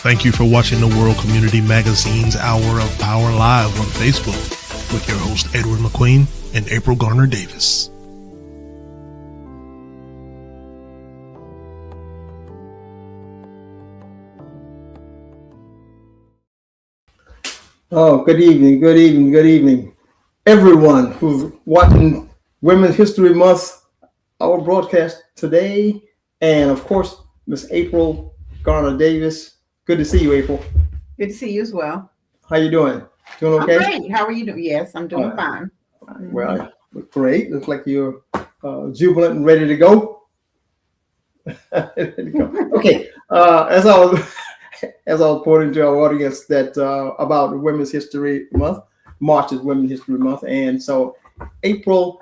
Thank you for watching the World Community Magazine's Hour of Power Live on Facebook with your host Edward McQueen and April Garner Davis. Oh, good evening, everyone who's watching Women's History Month, our broadcast today, and of course, Miss April Garner Davis. Good to see you, April. Good to see you as well. How you doing? Doing okay? I'm great. How are you doing? Yes, I'm doing fine. Well, great. Looks like you're jubilant and ready to go. Okay. As I was pointing to our audience that about Women's History Month, March is Women's History Month, and so April,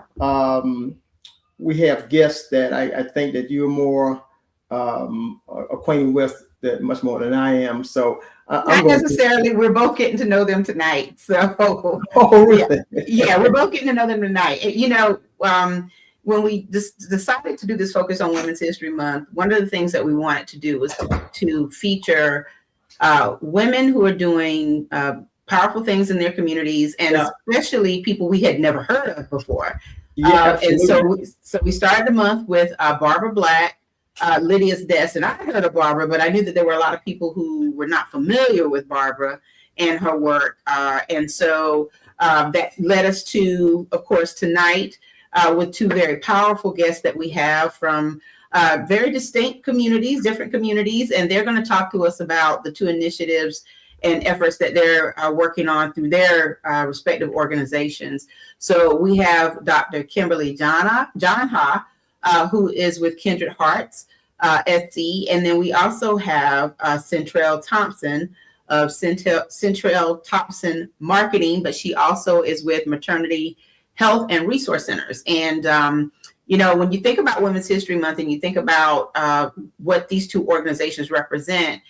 we have guests that I think that you're more acquainted with that much more than I am. So not necessarily. We're both getting to know them tonight. So really? Yeah, we're both getting to know them tonight. You know, when we decided to do this focus on Women's History Month, one of the things that we wanted to do was to feature women who are doing powerful things in their communities, and especially people we had never heard of before. And so we started the month with Barbara Black, Lydia's Desk, and I heard of Barbara, but I knew that there were a lot of people who were not familiar with Barbara and her work. And so that led us to, of course, tonight with two very powerful guests that we have from very distinct communities, different communities, and they're going to talk to us about the two initiatives and efforts that they're working on through their respective organizations. So we have Dr. Kimberly Janna, who is with Kindred Hearts, SC, and then we also have Syntrell Thompson of Syntrell Thompson Marketing, but she also is with Maternity, Health, and Resource Centers. And you know, when you think about Women's History Month and you think about what these two organizations represent,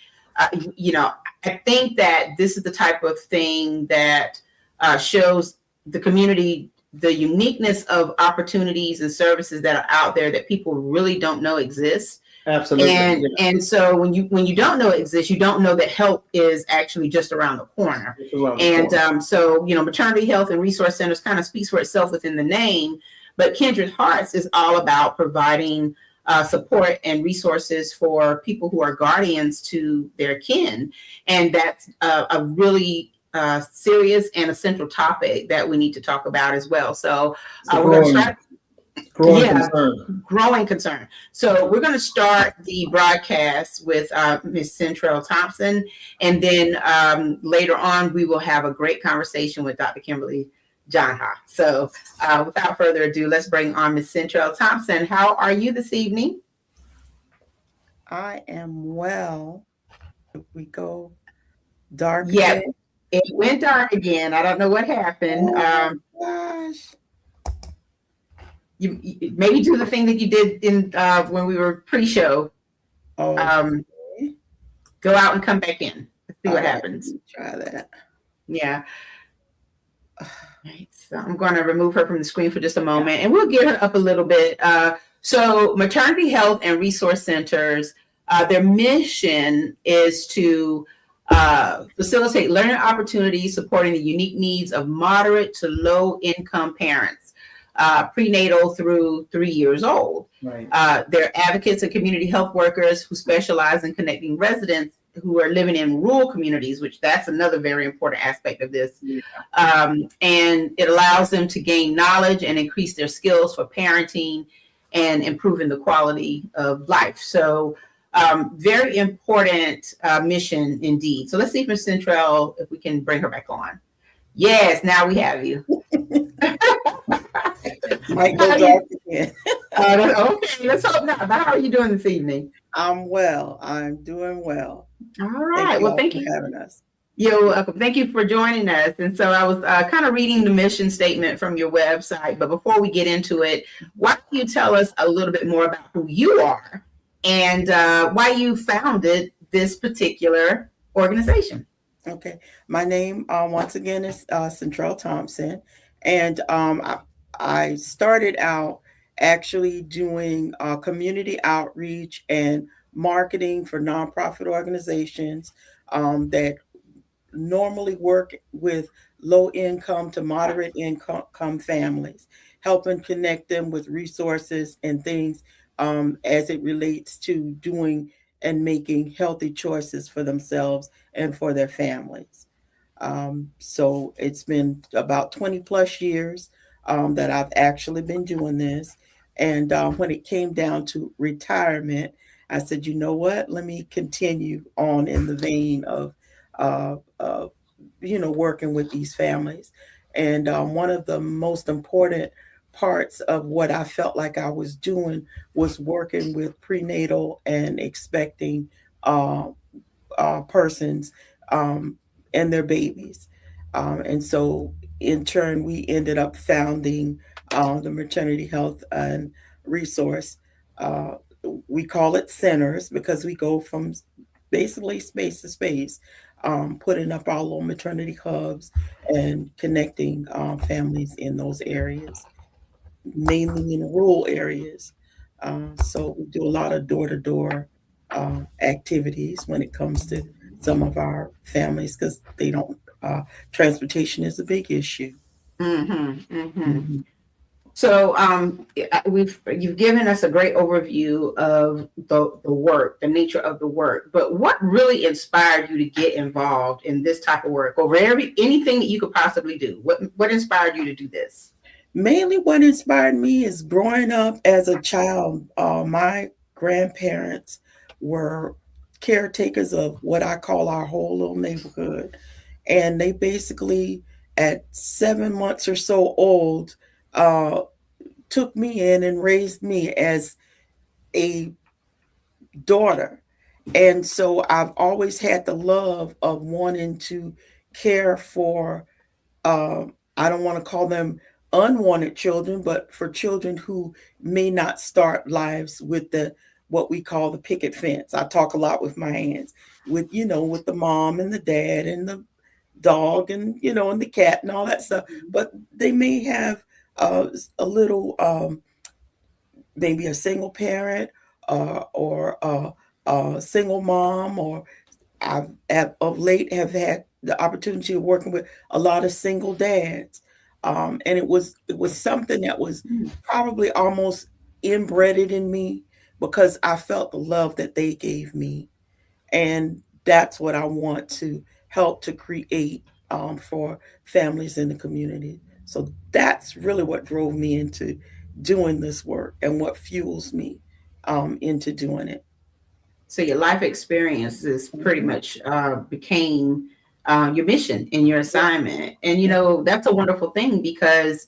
you know, I think that this is the type of thing that shows the community the uniqueness of opportunities and services that are out there that people really don't know exist. Absolutely. And so when you don't know it exists, you don't know that help is actually just around the corner. So, you know, Maternity, Health, and Resource Centers kind of speaks for itself within the name, but Kindred Hearts is all about providing support and resources for people who are guardians to their kin. And that's a really serious and a central topic that we need to talk about as well. So we're going to start. Growing concern. So we're going to start the broadcast with Ms. Syntrell Thompson, and then later on we will have a great conversation with Dr. Kimberly Janna. So without further ado, let's bring on Ms. Syntrell Thompson. How are you this evening? I am well. We go dark. Yeah, it went dark again. I don't know what happened. Oh gosh. You maybe do the thing that you did in when we were pre-show. Okay. Go out and come back in. Let's see what happens. Try that. Yeah. Right. So I'm going to remove her from the screen for just a moment, and we'll get her up a little bit. So Maternity, Health, and Resource Centers, their mission is to facilitate learning opportunities supporting the unique needs of moderate to low income parents, prenatal through 3 years old. Right. They're advocates and community health workers who specialize in connecting residents who are living in rural communities, which that's another very important aspect of this. Yeah. And it allows them to gain knowledge and increase their skills for parenting and improving the quality of life. So very important mission indeed. So let's see if Ms. Syntrell, if we can bring her back on. Yes, now we have you. Might go back again. Okay, let's hope not. How are you doing this evening? I'm well. I'm doing well. All right. Thank you for having us. You're welcome. Thank you for joining us. And so I was kind of reading the mission statement from your website. But before we get into it, why don't you tell us a little bit more about who you are and why you founded this particular organization? Okay. My name, once again, is Syntrell Thompson. And I started out actually doing community outreach and marketing for nonprofit organizations that normally work with low income to moderate income families, helping connect them with resources and things as it relates to doing and making healthy choices for themselves and for their families. So it's been about 20 plus years that I've actually been doing this. And when it came down to retirement, I said, you know what? Let me continue on in the vein of, uh, uh, working with these families. And one of the most important parts of what I felt like I was doing was working with prenatal and expecting uh, persons and their babies. And so, in turn, we ended up founding the Maternity Health and Resource. Uh, we call it centers because we go from basically space to space, putting up our little maternity hubs and connecting families in those areas, mainly in rural areas. So we do a lot of door-to-door activities when it comes to some of our families because they don't. Transportation is a big issue. Mm-hmm, mm-hmm. Mhm. So you've given us a great overview of the work, the nature of the work. But what really inspired you to get involved in this type of work over anything that you could possibly do? What inspired you to do this? Mainly, what inspired me is growing up as a child. My grandparents were caretakers of what I call our whole little neighborhood, and they basically, at 7 months or so old, uh, took me in and raised me as a daughter. And so I've always had the love of wanting to care for, I don't want to call them unwanted children, but for children who may not start lives with the what we call the picket fence. I talk a lot with my hands, with with the mom and the dad and the dog and and the cat and all that stuff. But they may have a little maybe a single parent or a single mom, or of late have had the opportunity of working with a lot of single dads, and it was something that was probably almost inbred in me because I felt the love that they gave me, and that's what I want to help to create for families in the community. So that's really what drove me into doing this work and what fuels me into doing it. So your life experiences pretty much became your mission and your assignment, and that's a wonderful thing because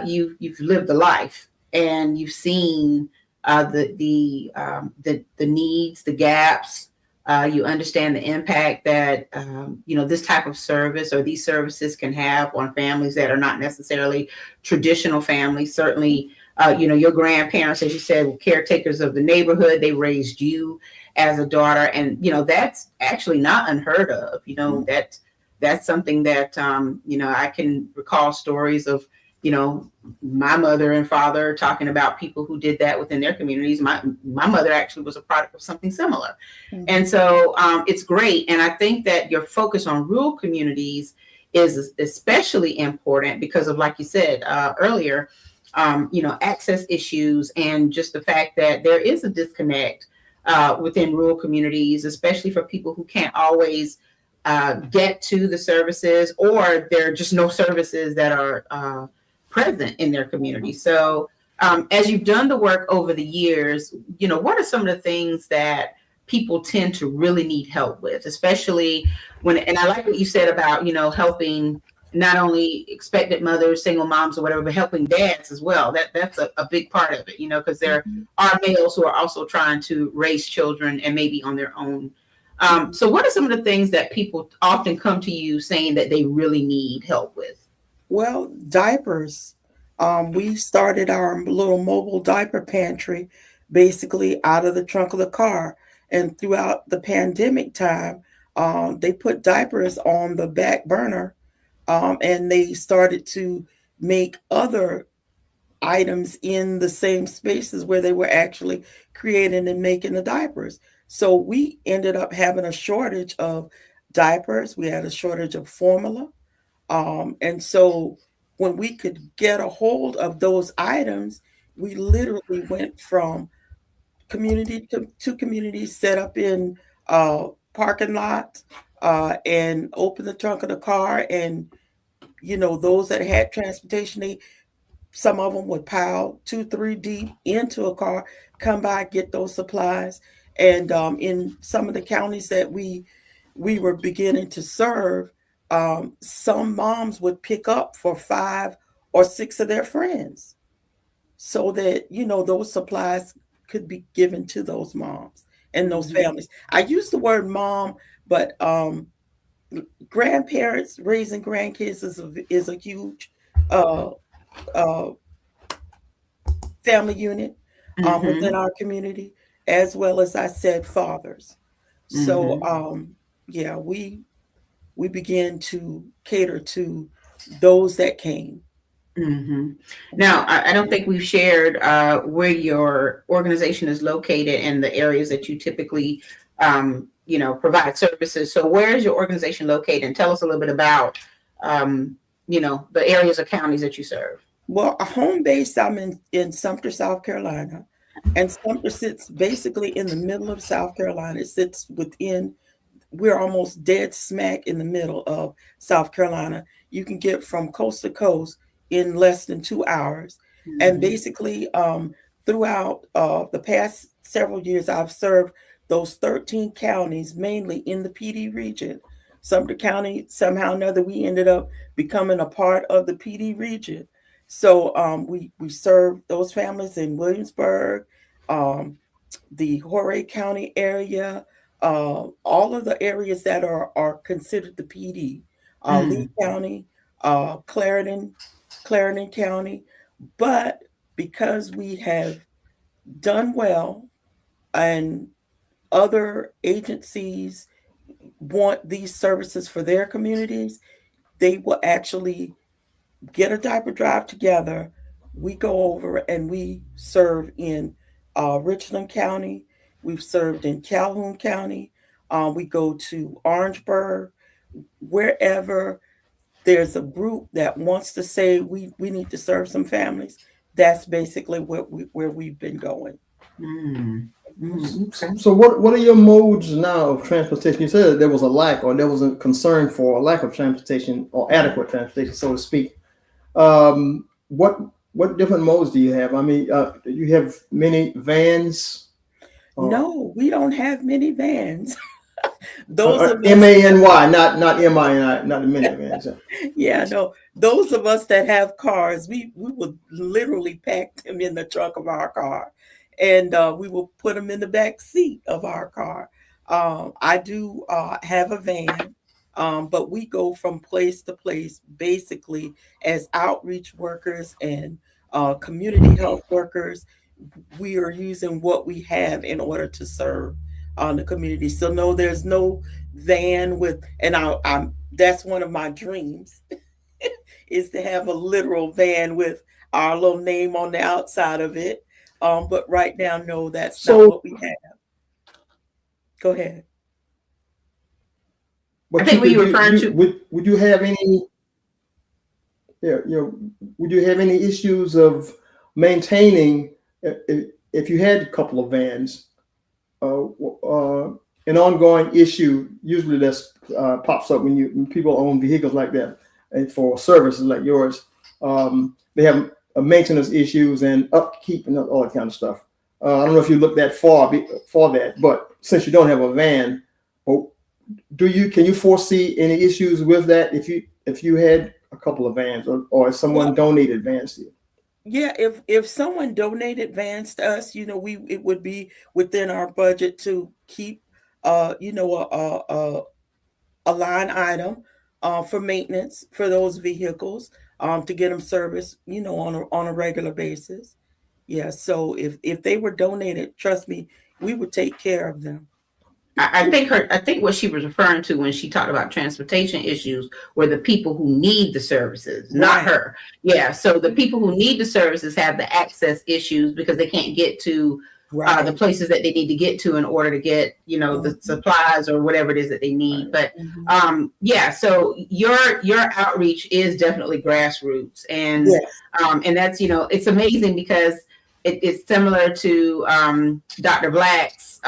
you've lived a life and you've seen the needs, the gaps. You understand the impact that this type of service or these services can have on families that are not necessarily traditional families. Certainly, your grandparents, as you said, were caretakers of the neighborhood. They raised you as a daughter, and that's actually not unheard of. That's something that I can recall stories of my mother and father talking about people who did that within their communities. My mother actually was a product of something similar. Mm-hmm. And so it's great. And I think that your focus on rural communities is especially important because of, like you said earlier, access issues and just the fact that there is a disconnect within rural communities, especially for people who can't always get to the services, or there are just no services that are present in their community. So as you've done the work over the years, what are some of the things that people tend to really need help with, especially and I like what you said about, helping not only expectant mothers, single moms or whatever, but helping dads as well. That's a big part of it, because there are males who are also trying to raise children and maybe on their own. So what are some of the things that people often come to you saying that they really need help with? Well, diapers. We started our little mobile diaper pantry basically out of the trunk of the car. And throughout the pandemic time, they put diapers on the back burner, and they started to make other items in the same spaces where they were actually creating and making the diapers. So we ended up having a shortage of diapers. We had a shortage of formula. And so when we could get a hold of those items, we literally went from community to community, set up in parking lots, and open the trunk of the car. And, those that had transportation, some of them would pile 2, 3 deep into a car, come by, get those supplies. And in some of the counties that we were beginning to serve, some moms would pick up for 5 or 6 of their friends, so that those supplies could be given to those moms and those families. I use the word mom, but grandparents raising grandkids is a huge uh, uh, family unit within our community, as well as I said, fathers. So yeah, we began to cater to those that came. Now, I don't think we've shared where your organization is located and the areas that you typically, provide services. So where is your organization located? And tell us a little bit about, the areas or counties that you serve. Well, a home base, I'm in Sumter, South Carolina. And Sumter sits basically in the middle of South Carolina. It sits we're almost dead smack in the middle of South Carolina. You can get from coast to coast in less than 2 hours. And basically, throughout the past several years, I've served those 13 counties, mainly in the PD region. Sumter County, somehow or another, we ended up becoming a part of the PD region. So we serve those families in Williamsburg, the Horry County area, all of the areas that are considered the PD, Lee County, Clarendon County. But because we have done well and other agencies want these services for their communities, they will actually get a diaper drive together. We go over and we serve in Richland County. We've served in Calhoun County. We go to Orangeburg, wherever there's a group that wants to say we need to serve some families. That's basically where we've been going. So what are your modes now of transportation? You said that there was a lack, or there was a concern for a lack of transportation or adequate transportation, so to speak. What different modes do you have? I mean, do you have many vans? No, we don't have many vans. Those are MANY, not MINI, not the minivans. Yeah, no. Those of us that have cars, we would literally pack them in the trunk of our car, and we will put them in the back seat of our car. I do have a van, but we go from place to place basically as outreach workers and community health workers. We are using what we have in order to serve the community. So no, there's no van with, and I'm that's one of my dreams is to have a literal van with our little name on the outside of it. But right now, no, that's not what we have. Go ahead. But I think what you're referring to. Would you have any? Yeah, would you have any issues of maintaining if you had a couple of vans? An ongoing issue usually that's pops up when people own vehicles like that, and for services like yours, they have maintenance issues and upkeep and all that kind of stuff. I don't know if you look that far for that, but since you don't have a van, can you foresee any issues with that if you had a couple of vans or if someone donated vans to you? Yeah, if someone donated vans to us, it would be within our budget to keep a line item for maintenance for those vehicles, to get them serviced, on a regular basis. Yeah, so if they were donated, trust me, we would take care of them. I think what she was referring to when she talked about transportation issues were the people who need the services, not her. Yeah. So the people who need the services have the access issues because they can't get to Right. the places that they need to get to in order to get, the supplies or whatever it is that they need. But yeah, so your outreach is definitely grassroots, and Yes. and that's, it's amazing because it's similar to Dr. Black's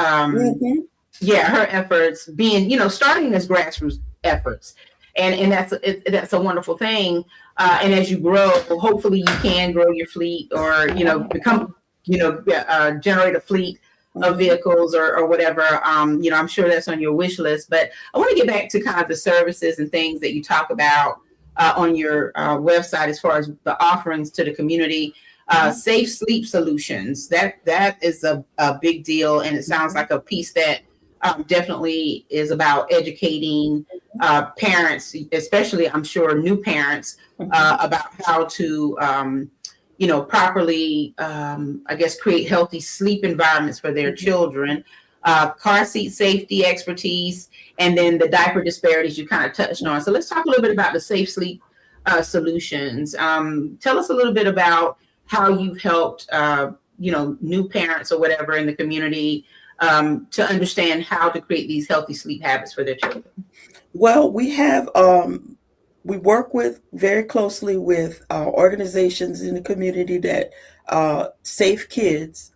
yeah, her efforts being, starting as grassroots efforts, and that's a wonderful thing. And as you grow, hopefully you can grow your fleet, or become, generate a fleet of vehicles or whatever. I'm sure that's on your wish list. But I want to get back to kind of the services and things that you talk about on your website as far as the offerings to the community. Safe sleep solutions. That is a big deal, and it sounds like a piece that definitely is about educating parents, especially, I'm sure, new parents, about how to, properly, I guess, create healthy sleep environments for their children. Car seat safety expertise, and then the diaper disparities you kind of touched on. So let's talk a little bit about the safe sleep solutions. Tell us a little bit about how you've helped, new parents or whatever in the community to understand how to create these healthy sleep habits for their children. Well, we have, we work very closely with organizations in the community that Safe Kids.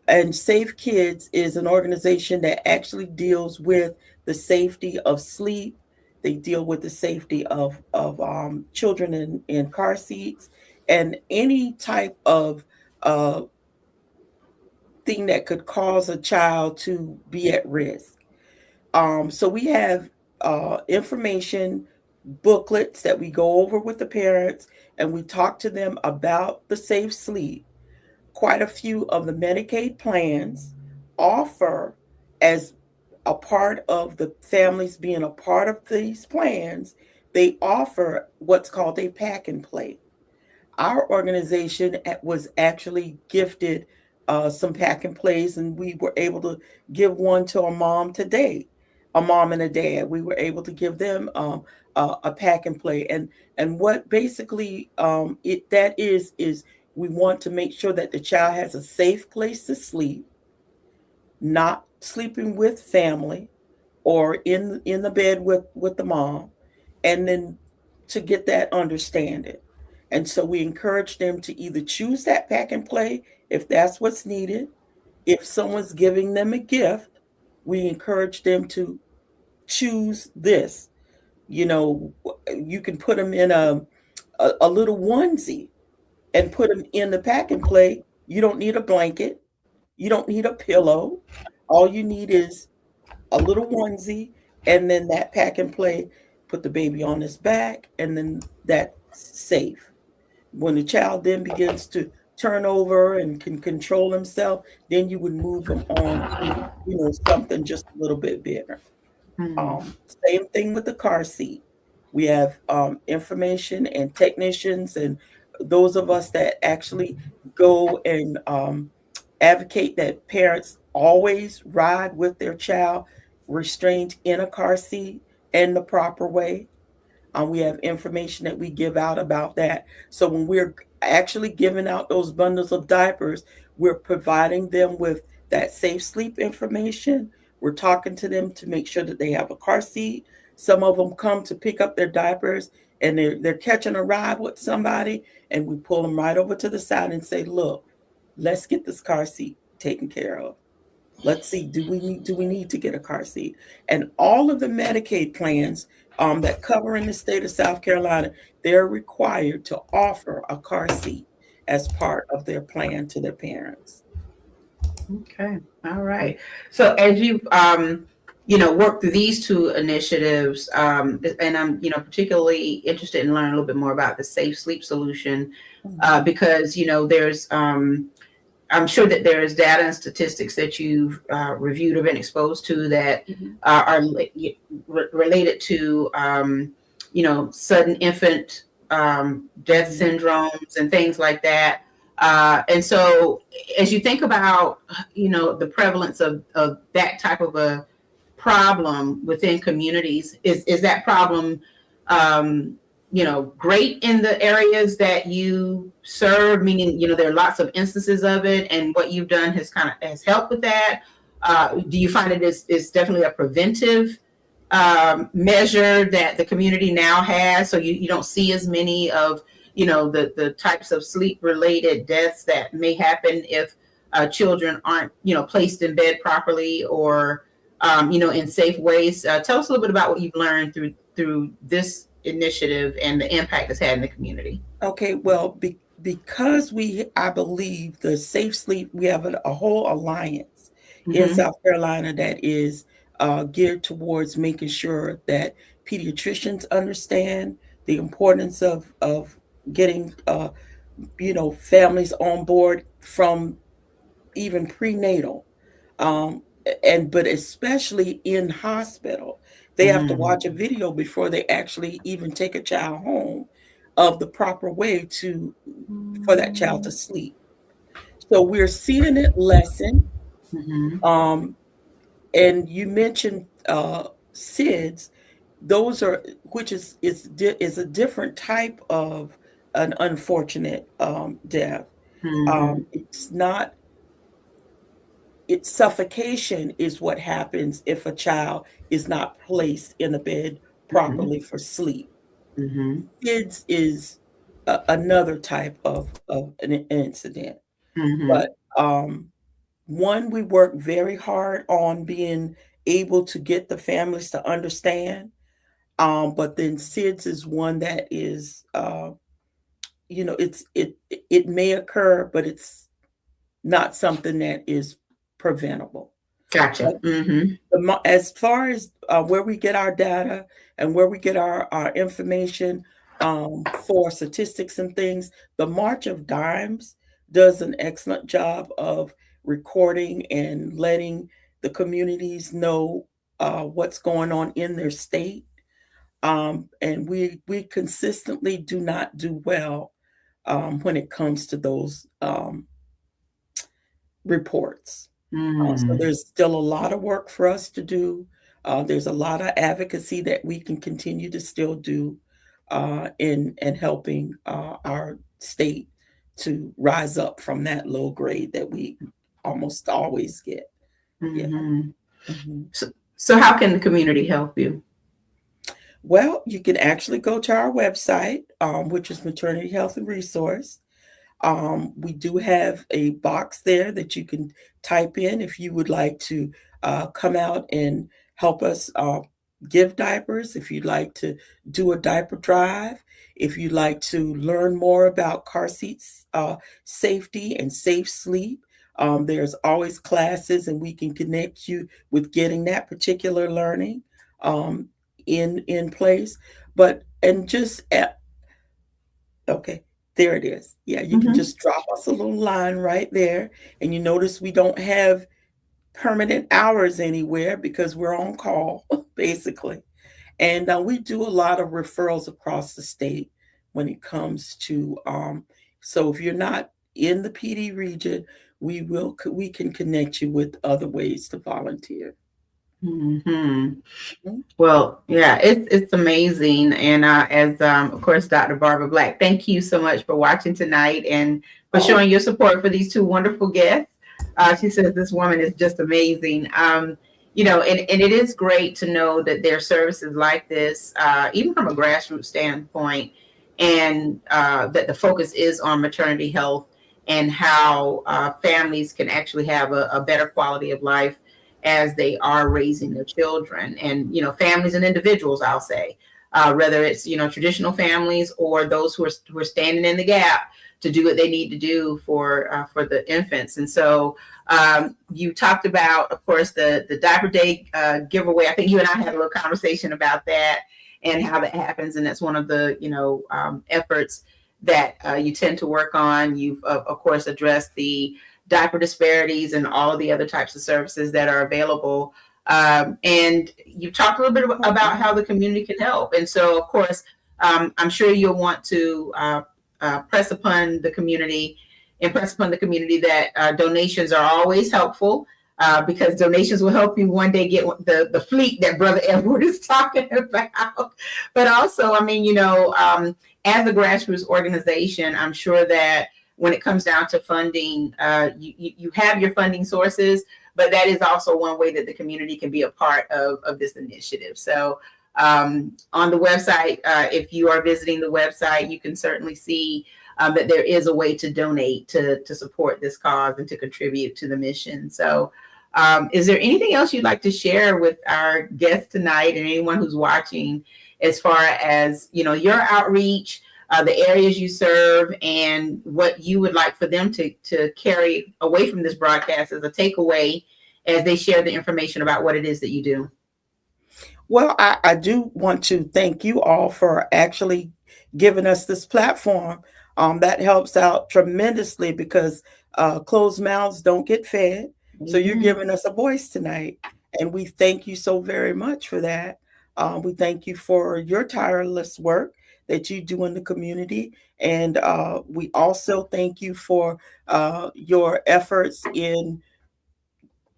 And Safe Kids is an organization that actually deals with the safety of sleep. They deal with the safety of children in car seats and any type of thing that could cause a child to be at risk. So we have information booklets that we go over with the parents, and we talk to them about the safe sleep. Quite a few of the Medicaid plans offer, as a part of the families being a part of these plans, they offer what's called a pack and play. Our organization was actually gifted some pack and plays, and we were able to give one to a mom today, a mom and a dad. We were able to give them a pack and play, and what basically that is we want to make sure that the child has a safe place to sleep, not sleeping with family or in the bed with the mom, and then to get that understanding. And so we encourage them to either choose that pack and play if that's what's needed. If someone's giving them a gift, we encourage them to choose this. You can put them in a little onesie and put them in the pack and play. You don't need a blanket. You don't need a pillow. All you need is a little onesie, and then that pack and play, put the baby on his back, and then that's safe. When the child then begins to turn over and can control himself, then you would move them on to, something just a little bit bigger. Same thing with the car seat. We have information and technicians and those of us that actually go and advocate that parents always ride with their child restrained in a car seat in the proper way. We have information that we give out about that. So when we're actually giving out those bundles of diapers, we're providing them with that safe sleep information. We're talking to them to make sure that they have a car seat. Some of them come to pick up their diapers and they're catching a ride with somebody, and we pull them right over to the side and say, look, let's get this car seat taken care of. Let's see, do we need to get a car seat? And all of the Medicaid plans that cover in the state of South Carolina, they're required to offer a car seat as part of their plan to their parents. Okay, all right. So as you work through these two initiatives, and I'm particularly interested in learning a little bit more about the safe sleep solution, because there's I'm sure that there is data and statistics that you've reviewed or been exposed to that are related to, sudden infant death syndromes and things like that. And so as you think about, the prevalence of that type of a problem within communities, is that problem great in the areas that you serve, meaning, there are lots of instances of it, and what you've done has helped with that? Do you find it's definitely a preventive measure that the community now has, so you don't see as many of the types of sleep related deaths that may happen if children aren't placed in bed properly, or in safe ways? Tell us a little bit about what you've learned through this initiative and the impact it's had in the community. Okay, well, because I believe the Safe Sleep, we have a whole alliance in South Carolina that is geared towards making sure that pediatricians understand the importance of getting families on board from even prenatal, but especially in hospital. They have to watch a video before they actually even take a child home of the proper way for that child to sleep. So we're seeing it lessen. And you mentioned SIDS. Those are, which is a different type of an unfortunate death. It's not. It's suffocation is what happens if a child is not placed in a bed properly for sleep. SIDS is another type of an incident. But one, we work very hard on being able to get the families to understand. But then SIDS is one that is, it may occur, but it's not something that is preventable. Gotcha. As far as where we get our data and where we get our information for statistics and things, the March of Dimes does an excellent job of recording and letting the communities know what's going on in their state. And we consistently do not do well when it comes to those reports. So there's still a lot of work for us to do. There's a lot of advocacy that we can continue to still do in helping our state to rise up from that low grade that we almost always get. So how can the community help you? Well, you can actually go to our website, which is Maternity Health and Resource. We do have a box there that you can type in if you would like to come out and help us give diapers, if you'd like to do a diaper drive, if you'd like to learn more about car seats, safety and safe sleep. There's always classes, and we can connect you with getting that particular learning in place. Okay. There it is. Yeah, you can just drop us a little line right there. And you notice we don't have permanent hours anywhere because we're on call, basically. And we do a lot of referrals across the state when it comes to, so if you're not in the PD region, we can connect you with other ways to volunteer. Well, yeah, it's amazing. And as of course, Dr. Barbara Black, thank you so much for watching tonight and for showing your support for these two wonderful guests. She says this woman is just amazing. And it is great to know that there are services like this, even from a grassroots standpoint, and that the focus is on maternity health and how families can actually have a better quality of life as they are raising their children, and families and individuals, I'll say, whether it's traditional families or those who are standing in the gap to do what they need to do for the infants. And so you talked about, of course, the diaper day giveaway. I think you and I had a little conversation about that and how that happens, and that's one of the efforts that you tend to work on. You've of course addressed the diaper disparities and all of the other types of services that are available. And you talked a little bit about how the community can help. And so, of course, I'm sure you'll want to impress upon the community that donations are always helpful. because donations will help you one day get the fleet that Brother Edward is talking about. But also, I mean, as a grassroots organization, I'm sure that when it comes down to funding, you have your funding sources, but that is also one way that the community can be a part of this initiative. So on the website, if you are visiting the website, you can certainly see that there is a way to donate to support this cause and to contribute to the mission. So is there anything else you'd like to share with our guests tonight and anyone who's watching as far as, your outreach, the areas you serve, and what you would like for them to carry away from this broadcast as a takeaway as they share the information about what it is that you do? Well, I do want to thank you all for actually giving us this platform. That helps out tremendously because closed mouths don't get fed. So you're giving us a voice tonight, and we thank you so very much for that. We thank you for your tireless work that you do in the community, and we also thank you for your efforts in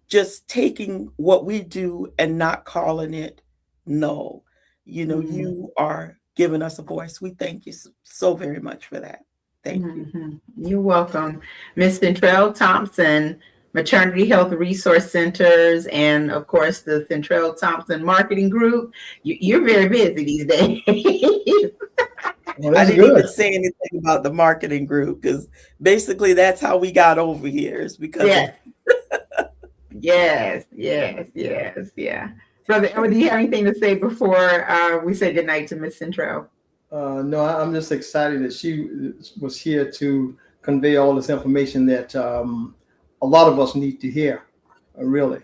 just taking what we do and not calling it null. You are giving us a voice. We thank you so very much for that. Thank you. You're welcome. Ms. Syntrell Thompson, Maternity Health Resource Centers, and of course the Syntrell Thompson Marketing Group. You're very busy these days. Well, I didn't good. even say anything about the marketing group because basically that's how we got over here is because yes. Yeah. Brother Edward, do you have anything to say before we say goodnight to Ms. Syntrell? No, I'm just excited that she was here to convey all this information that a lot of us need to hear, really.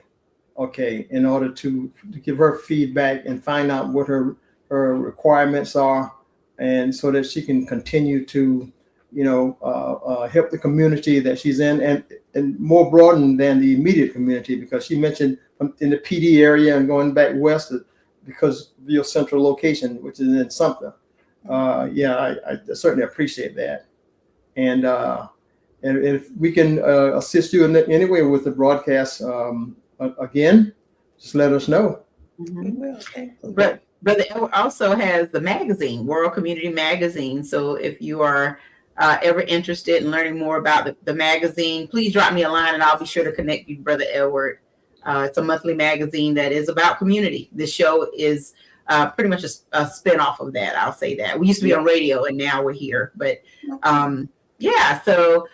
Okay, in order to give her feedback and find out what her requirements are, and so that she can continue to, help the community that she's in, and more broadened than the immediate community, because she mentioned in the PD area and going back west because of your central location, which is in Sumter. I certainly appreciate that, and if we can assist you in any way with the broadcast again, just let us know. we will. But Brother Edward also has the magazine, World Community Magazine. So if you are ever interested in learning more about the magazine, please drop me a line and I'll be sure to connect you, Brother Edward. It's a monthly magazine that is about community. This show is pretty much a spin-off of that. I'll say that. We used to be on radio and now we're here. But so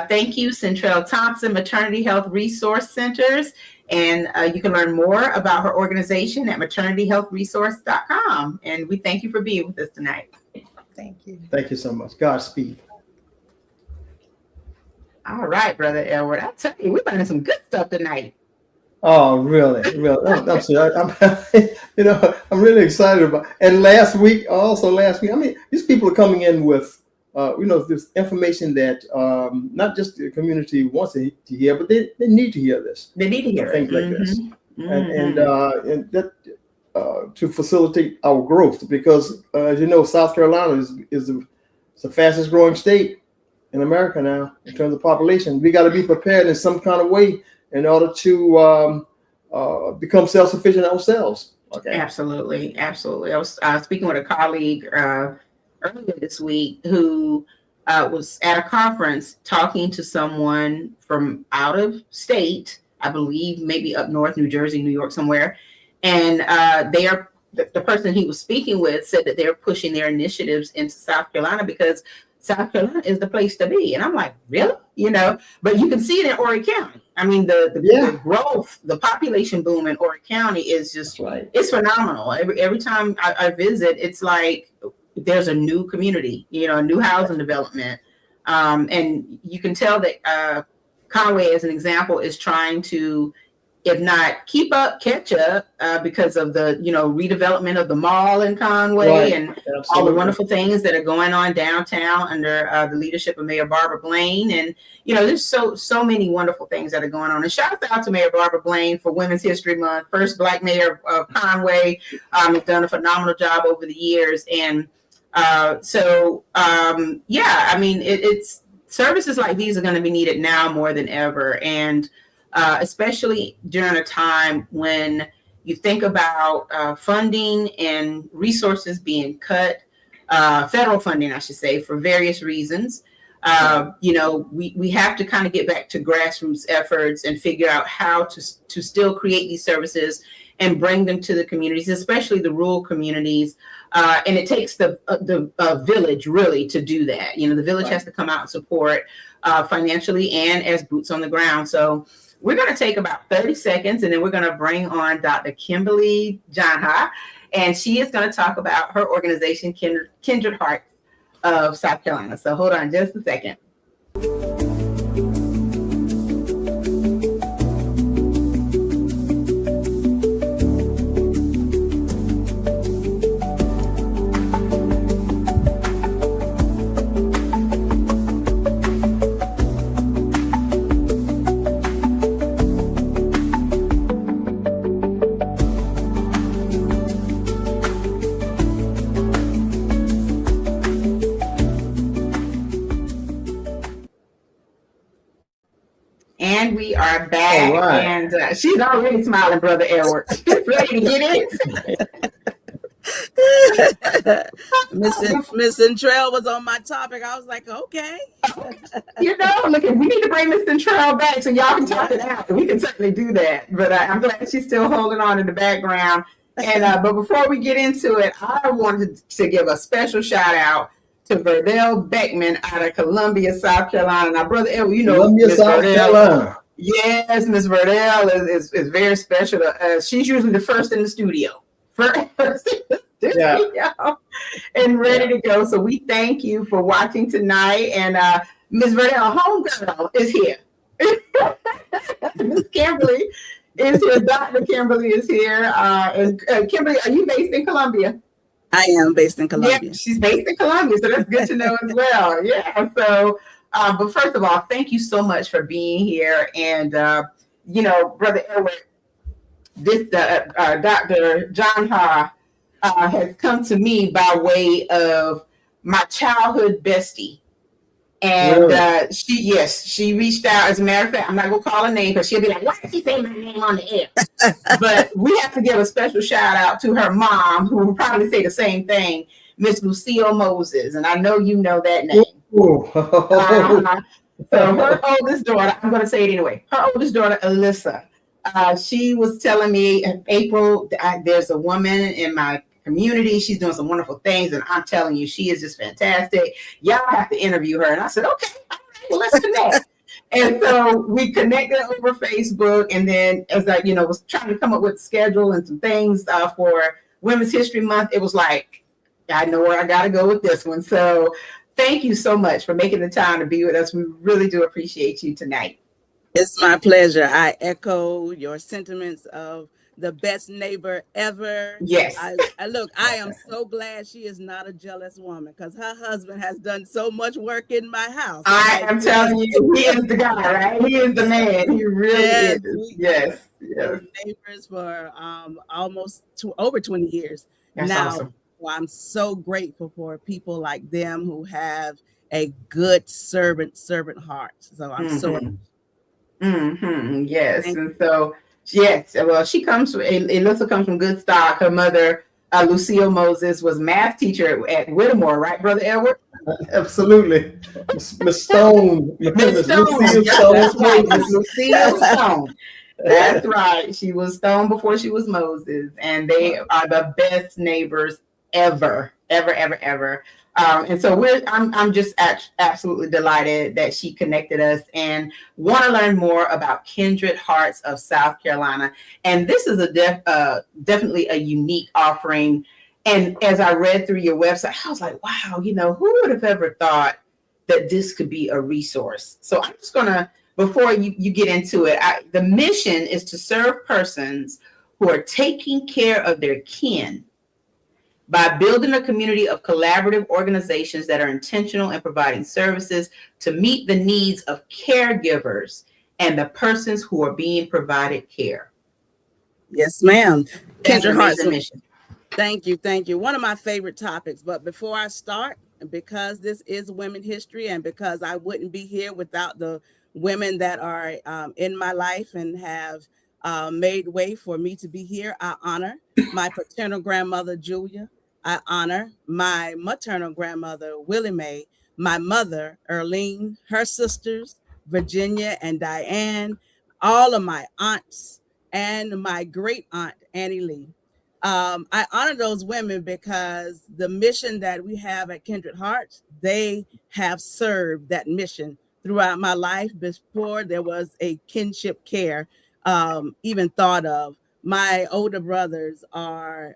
thank you, Syntrell Thompson, Maternity Health Resource Centers. And you can learn more about her organization at maternityhealthresource.com. And we thank you for being with us tonight. Thank you. Thank you so much. Godspeed. All right, Brother Edward. I tell you, we're learning some good stuff tonight. Oh, really? I'm sorry. I'm really excited about. And last week, I mean, these people are coming in with, this information that not just the community wants to hear, but they need to hear this. They need to hear things it. like this, and that to facilitate our growth, because as you know, South Carolina is the fastest growing state in America now in terms of population. We got to be prepared in some kind of way in order to become self-sufficient ourselves. Okay. Absolutely. I was speaking with a colleague earlier this week who was at a conference talking to someone from out of state, I believe, maybe up north, New Jersey, New York, somewhere. And the person he was speaking with said that they're pushing their initiatives into South Carolina because South Carolina is the place to be. And I'm like, really? But you can see it in Horry County. I mean, the growth, the population boom in Horry County is just, it's phenomenal. Every time I visit, it's like there's a new community, a new housing development. And you can tell that Conway, as an example, is trying to, if not keep up, catch up because of the, redevelopment of the mall in Conway and all the wonderful things that are going on downtown under the leadership of Mayor Barbara Blaine. And, there's so many wonderful things that are going on. And shout out to Mayor Barbara Blaine for Women's History Month, first Black mayor of Conway. Has done a phenomenal job over the years. And it's services like these are going to be needed now more than ever. And especially during a time when you think about funding and resources being cut, federal funding, I should say, for various reasons. We have to kind of get back to grassroots efforts and figure out how to still create these services and bring them to the communities, especially the rural communities. And it takes the village really to do that. The village has to come out and support financially and as boots on the ground. So we're going to take about 30 seconds and then we're going to bring on Dr. Kimberly Janna, and she is going to talk about her organization, Kindred Hearts of South Carolina. So hold on just a second. And we are back, right. And she's already smiling, Brother Edward. Ready to get in? Miss Syntrell was on my topic. I was like, okay. Look, we need to bring Miss Syntrell back so y'all can talk it out. We can certainly do that. But I'm glad she's still holding on in the background. And but before we get into it, I wanted to give a special shout out to Verdell Beckman out of Columbia, South Carolina. Now, Brother Edward, Columbia, Ms. South Carolina. Yes, Miss Verdell is very special. She's usually the first in the studio. And ready to go. So we thank you for watching tonight. And Miss Verdell, homegirl, is here. Miss Kimberly is here. Dr. Kimberly is here. And Kimberly, are you based in Columbia? I am based in Columbia. Yeah, she's based in Columbia, so that's good to know as well. Yeah. So, but first of all, thank you so much for being here. And Brother Edward, this Dr. Janna has come to me by way of my childhood bestie. And Really? she reached out. As a matter of fact, I'm not gonna call her name because she'll be like, "Why did she say my name on the air?" But we have to give a special shout out to her mom, who will probably say the same thing, Miss Lucille Moses, and I know you know that name. So her oldest daughter, I'm gonna say it anyway. Her oldest daughter, Alyssa, she was telling me in April, there's a woman in my community. She's doing some wonderful things, and I'm telling you, she is just fantastic. Y'all have to interview her. And I said, okay, all right, well, let's connect. And so we connected over Facebook, and then as I, was trying to come up with a schedule and some things for Women's History Month, it was like, I know where I got to go with this one. So thank you so much for making the time to be with us. We really do appreciate you tonight. It's my pleasure. I echo your sentiments of the best neighbor ever. Yes. I am so glad she is not a jealous woman, because her husband has done so much work in my house. I am telling you, he is the guy, right? He is the man. He really is. Yes. Neighbors for almost over 20 years. That's now. Awesome. Well, I'm so grateful for people like them who have a good servant heart. So I'm so. Yes. And so, yes, well, Alyssa comes from good stock. Her mother, Lucille Moses, was math teacher at Whittemore, right, Brother Edward? Absolutely. Miss Stone. Miss Stone. That's right. Miss Lucille Stone. That's right. She was Stone before she was Moses. And they are the best neighbors ever. And so I'm just absolutely delighted that she connected us and want to learn more about Kindred Hearts of South Carolina. And this is definitely a unique offering. And as I read through your website, I was like, wow, who would have ever thought that this could be a resource? So I'm just going to, before you get into it, the mission is to serve persons who are taking care of their kin by building a community of collaborative organizations that are intentional in providing services to meet the needs of caregivers and the persons who are being provided care. Yes, ma'am. Kindred Hearts mission. Thank you. One of my favorite topics. But before I start, because this is Women's History and because I wouldn't be here without the women that are in my life and have made way for me to be here. I honor my paternal grandmother, Julia. I honor my maternal grandmother, Willie Mae, my mother, Erlene, her sisters, Virginia and Diane, all of my aunts, and my great aunt, Annie Lee. I honor those women because the mission that we have at Kindred Hearts, they have served that mission throughout my life before there was a kinship care even thought of. My older brothers are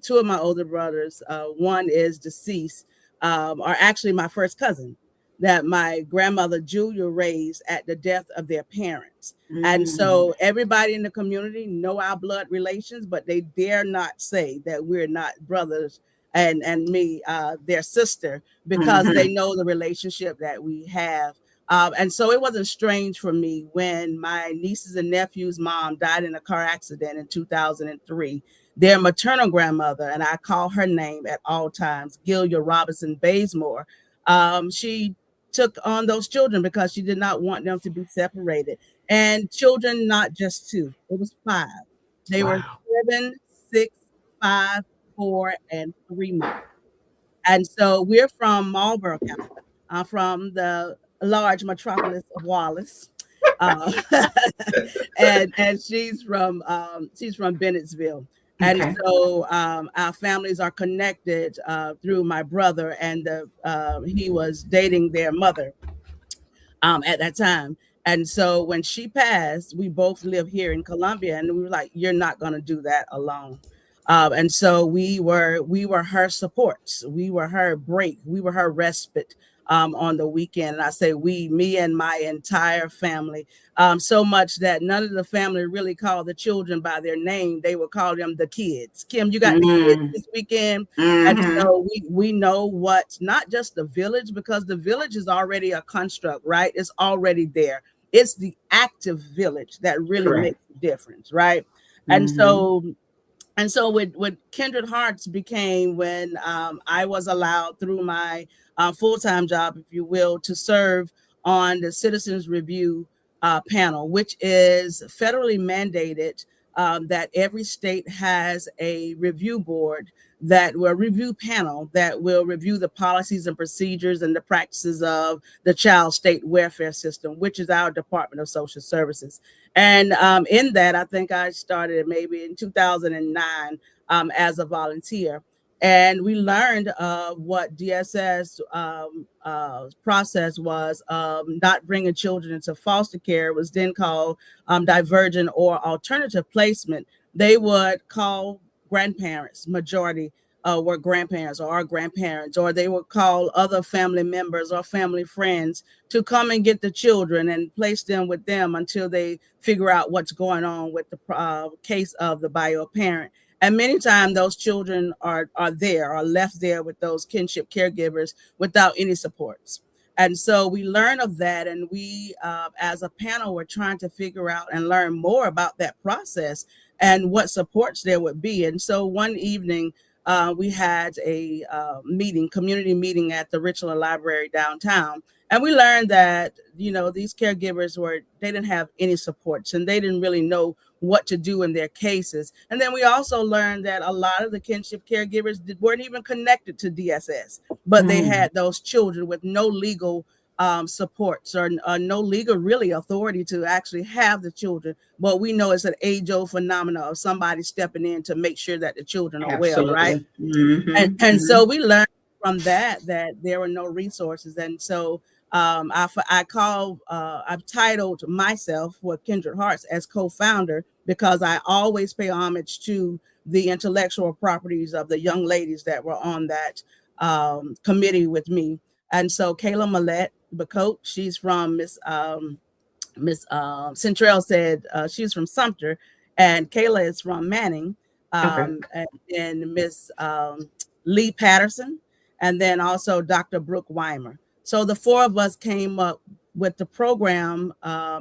two of my older brothers. One is deceased, are actually my first cousin that my grandmother Julia raised at the death of their parents. And so everybody in the community know our blood relations, but they dare not say that we're not brothers and me, their sister, because they know the relationship that we have. And so it wasn't strange for me when my nieces and nephews' mom died in a car accident in 2003. Their maternal grandmother, and I call her name at all times, Gilia Robinson Bazemore, she took on those children because she did not want them to be separated. And children, not just two, it was 5. They were 7, 6, 5, 4, and 3 months. And so we're from Marlborough County, from the large metropolis of Wallace. And she's from Bennettsville. And so our families are connected through my brother, and he was dating their mother at that time. And so when she passed, we both live here in Columbia, and we were like, "You're not going to do that alone." And so we were her supports, we were her break, we were her respite on the weekend. And I say we, me and my entire family, so much that none of the family really called the children by their name. They would call them the kids. Kim, you got the kids this weekend. And so we know what, not just the village, because the village is already a construct, right? It's already there. It's the active village that really makes a difference, right? And so with Kindred Hearts became when I was allowed through my full-time job, if you will, to serve on the Citizens Review panel, which is federally mandated that every state has a review board that will review panel that will review the policies and procedures and the practices of the child state welfare system, which is our Department of Social Services. And in that, I think I started maybe in 2009 as a volunteer. And we learned what DSS process was, not bringing children into foster care. It was then called divergent or alternative placement. They would call grandparents, majority were grandparents or are grandparents, or they would call other family members or family friends to come and get the children and place them with them until they figure out what's going on with the case of the bio parent. And many times those children are left there with those kinship caregivers without any supports. And so we learn of that, and we, as a panel, were trying to figure out and learn more about that process and what supports there would be. And so one evening, we had a community meeting at the Richland Library downtown. And we learned that, these caregivers they didn't have any supports, and they didn't really know what to do in their cases. And then we also learned that a lot of the kinship caregivers weren't even connected to DSS, but they had those children with no legal supports or no legal really authority to actually have the children. But we know it's an age-old phenomenon of somebody stepping in to make sure that the children are well, right? And so we learned from that there were no resources. And so I've titled myself for Kindred Hearts as co-founder, because I always pay homage to the intellectual properties of the young ladies that were on that committee with me. And so Kayla Millette, the coach, she's from Miss Syntrell said she's from Sumter, and Kayla is from Manning, and Miss Lee Patterson, and then also Dr. Brooke Weimer. So the 4 of us came up with the program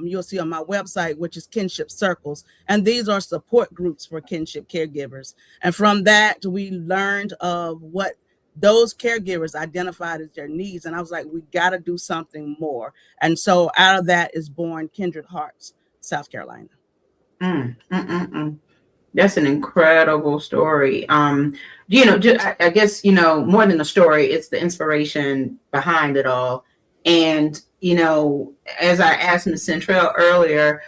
you'll see on my website, which is Kinship Circles. And these are support groups for kinship caregivers. And from that, we learned of what those caregivers identified as their needs. And I was like, we got to do something more. And so out of that is born Kindred Hearts, South Carolina. That's an incredible story. You know, I guess, you know, more than a story, it's the inspiration behind it all. And, you know, as I asked Ms. Syntrell earlier,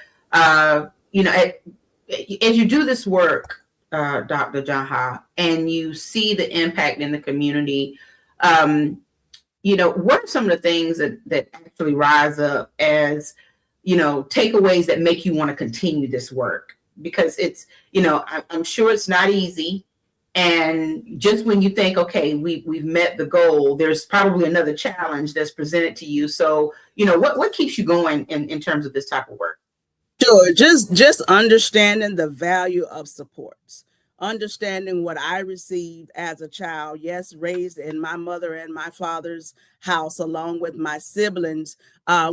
you know, as you do this work, Dr. Janna, and you see the impact in the community, you know, what are some of the things that actually rise up as, you know, takeaways that make you want to continue this work? Because it's, you know, I'm sure it's not easy. And just when you think, okay, we've met the goal, there's probably another challenge that's presented to you. So, you know, what keeps you going in terms of this type of work? Sure. Just understanding the value of supports, understanding what I received as a child. Yes, raised in my mother and my father's house, along with my siblings.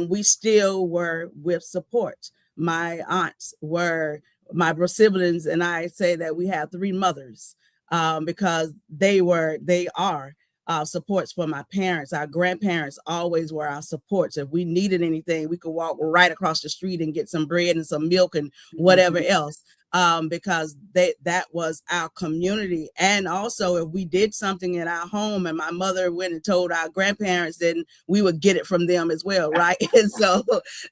We still were with supports. My aunts were my siblings, and I say that we have 3 mothers because they are supports for my parents. Our grandparents always were our supports. If we needed anything, we could walk right across the street and get some bread and some milk and whatever else, because that was our community. And also, if we did something in our home and my mother went and told our grandparents, then we would get it from them as well, right? And so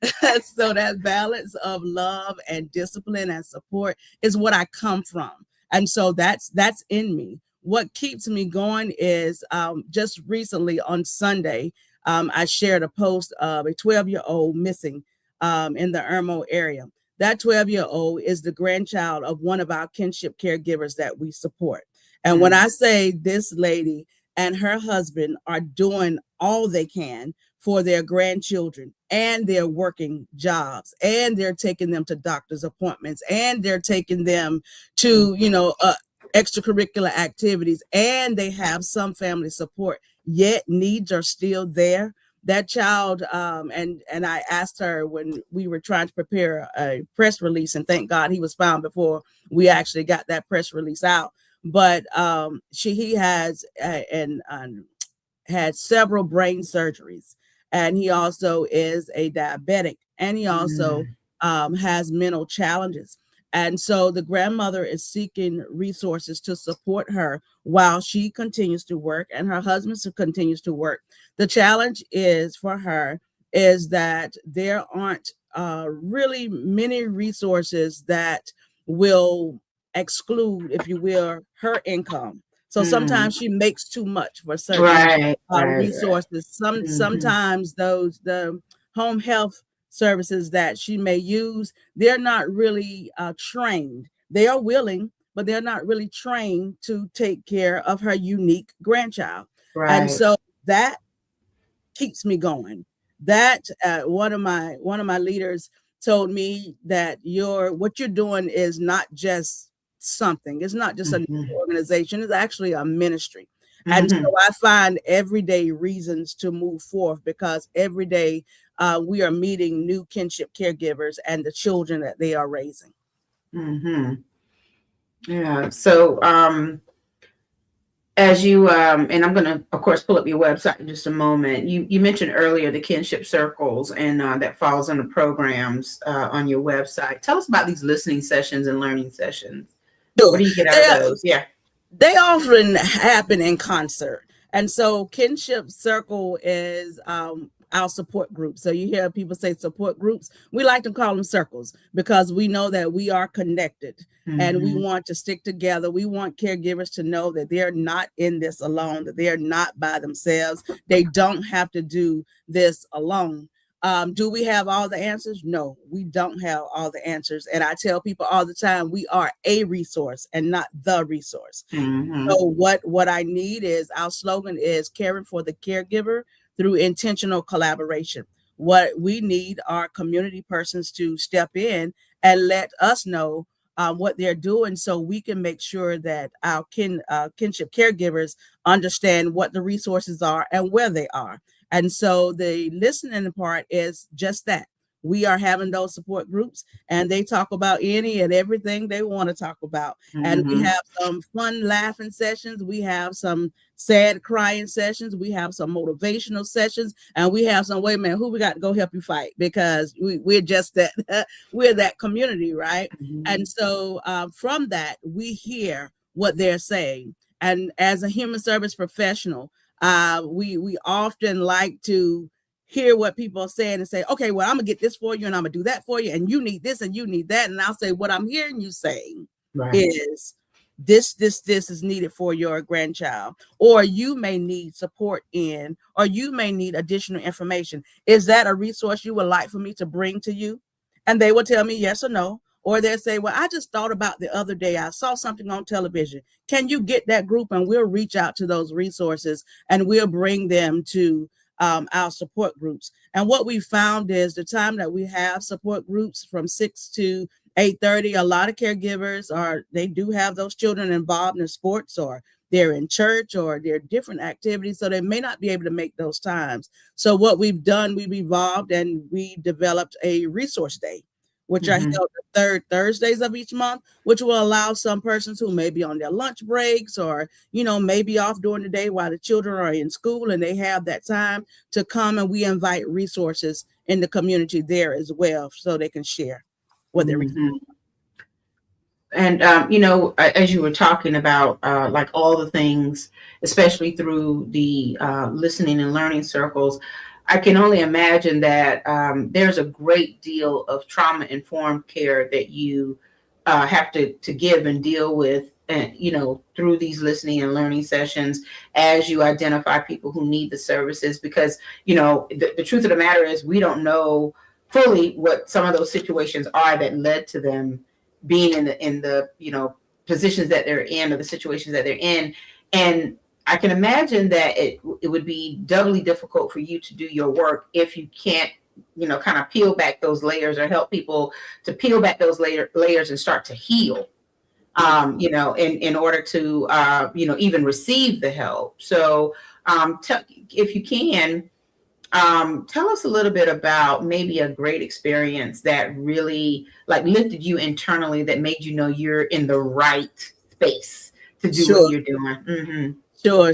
that balance of love and discipline and support is what I come from. And so that's in me. What keeps me going is just recently on Sunday, I shared a post of a 12-year-old missing in the Irmo area. That 12-year-old is the grandchild of one of our kinship caregivers that we support. And when I say this lady and her husband are doing all they can for their grandchildren, and they're working jobs, and they're taking them to doctor's appointments, and they're taking them to, you know, extracurricular activities, and they have some family support, yet needs are still there. That child, and I asked her when we were trying to prepare a press release, and thank God he was found before we actually got that press release out. But he has had several brain surgeries, and he also is a diabetic, and he also has mental challenges. And so the grandmother is seeking resources to support her while she continues to work and her husband continues to work. The challenge is for her is that there aren't really many resources that will exclude, if you will, her income. So sometimes she makes too much for certain resources. Sometimes the home health services that she may use, they're not really trained. They are willing, but they're not really trained to take care of her unique grandchild. And so that keeps me going. That one of my leaders told me that what you're doing is not just something. It's not just an organization. It's actually a ministry. And so I find everyday reasons to move forth, because every day we are meeting new kinship caregivers and the children that they are raising. Yeah. So as you and I'm going to, of course, pull up your website in just a moment. You mentioned earlier the kinship circles, and that falls under programs on your website. Tell us about these listening sessions and learning sessions. Sure. What do you get out of those? Yeah. They often happen in concert. And so kinship circle is our support group. So you hear people say support groups. We like to call them circles, because we know that we are connected and we want to stick together. We want caregivers to know that they're not in this alone, that they're not by themselves. They don't have to do this alone. Do we have all the answers? No, we don't have all the answers. And I tell people all the time, we are a resource and not the resource. So what I need is, our slogan is caring for the caregiver through intentional collaboration. What we need are community persons to step in and let us know what they're doing, so we can make sure that our kinship caregivers understand what the resources are and where they are. And so the listening part is just that. we are having those support groups, and they talk about any and everything they want to talk about. And we have some fun laughing sessions. We have some sad crying sessions. We have some motivational sessions, and we have some, wait a minute, who we got to go help you fight, because we're just that, we're that community, right? And so from that, we hear what they're saying. And as a human service professional, we often like to hear what people are saying and say, okay, well, I'm gonna get this for you and I'm gonna do that for you, and you need this and you need that. And I'll say, what I'm hearing you saying is this is needed for your grandchild, or you may need support in, or you may need additional information. Is that a resource you would like for me to bring to you? And they will tell me yes or no. Or they'll say, well, I just thought about the other day, I saw something on television. Can you get that group? And we'll reach out to those resources and we'll bring them to our support groups. And what we found is the time that we have support groups from 6 to 8:30, a lot of caregivers they do have those children involved in sports, or they're in church, or they're different activities, so they may not be able to make those times. So what we've done, we've evolved and we developed a resource day, which are held the third Thursdays of each month, which will allow some persons who may be on their lunch breaks, or, maybe off during the day while the children are in school and they have that time to come, and we invite resources in the community there as well, so they can share what they're reading. And, as you were talking about, like all the things, especially through the listening and learning circles, I can only imagine that there's a great deal of trauma-informed care that you have to give and deal with, and through these listening and learning sessions, as you identify people who need the services. Because the truth of the matter is, we don't know fully what some of those situations are that led to them being in the positions that they're in, or the situations that they're in. And I can imagine that it would be doubly difficult for you to do your work if you can't, kind of peel back those layers, or help people to peel back those layers and start to heal, in order to, even receive the help. So if you can, tell us a little bit about maybe a great experience that really lifted you internally, that made you know you're in the right space to do what you're doing.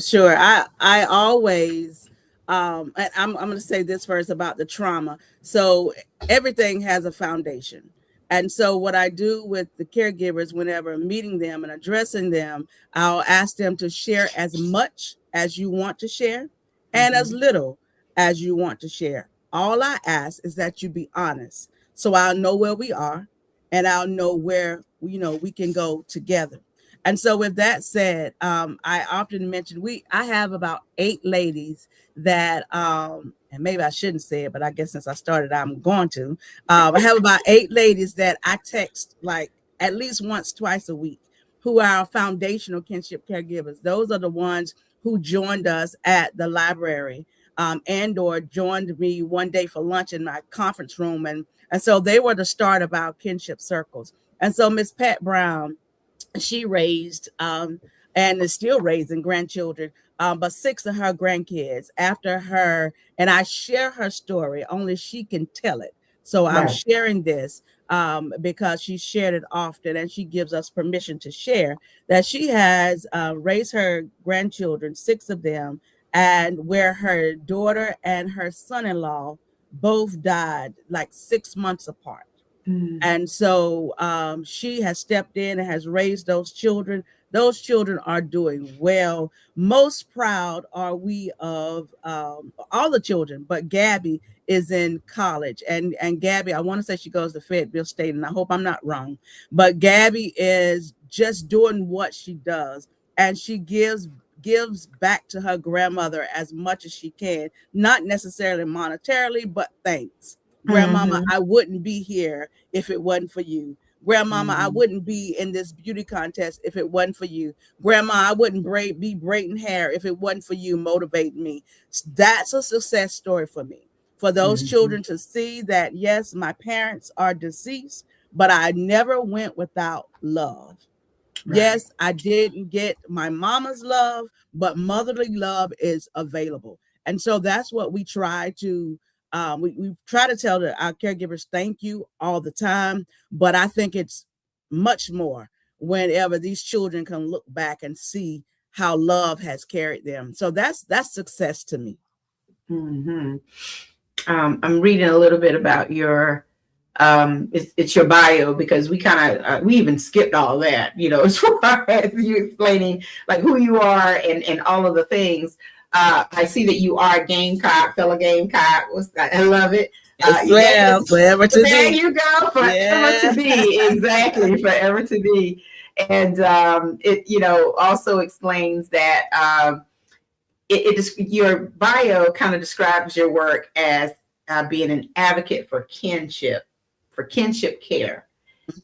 Sure. I always, and I'm going to say this first about the trauma. So everything has a foundation. And so what I do with the caregivers, whenever meeting them and addressing them, I'll ask them to share as much as you want to share and as little as you want to share. All I ask is that you be honest, so I'll know where we are and I'll know where, we can go together. And so with that said, I often mention I have about 8 ladies that, and maybe I shouldn't say it, but I guess since I started, I'm going to. I have about 8 ladies that I text at least once, twice a week, who are foundational kinship caregivers. Those are the ones who joined us at the library, and or joined me one day for lunch in my conference room. And so they were the start of our kinship circles. And so Miss Pat Brown, she raised and is still raising grandchildren, but 6 of her grandkids after her, and I share her story, only she can tell it. So I'm sharing this because she shared it often, and she gives us permission to share that she has raised her grandchildren, 6 of them, and where her daughter and her son-in-law both died 6 months apart. And so she has stepped in and has raised those children. Those children are doing well. Most proud are we of all the children, but Gabby is in college. And Gabby, I want to say she goes to Fayetteville State, and I hope I'm not wrong. But Gabby is just doing what she does, and she gives back to her grandmother as much as she can, not necessarily monetarily, but thanks. Grandmama, I wouldn't be here if it wasn't for you. Grandmama, I wouldn't be in this beauty contest if it wasn't for you. Grandma, I wouldn't be braiding hair if it wasn't for you motivating me. That's a success story for me. For those children to see that, yes, my parents are deceased, but I never went without love. Right. Yes, I didn't get my mama's love, but motherly love is available. And so that's what we try to we try to tell our caregivers thank you all the time, but I think it's much more whenever these children can look back and see how love has carried them. So that's success to me. Mm-hmm. I'm reading a little bit about your it's your bio, because we kind of we even skipped all that, as far as you explaining like who you are and all of the things. I see that you are a Gamecock, fellow Gamecock. I love it. Yes, forever to there be. you go, forever to be. Exactly, forever to be. And it also explains that your bio kind of describes your work as being an advocate for kinship care.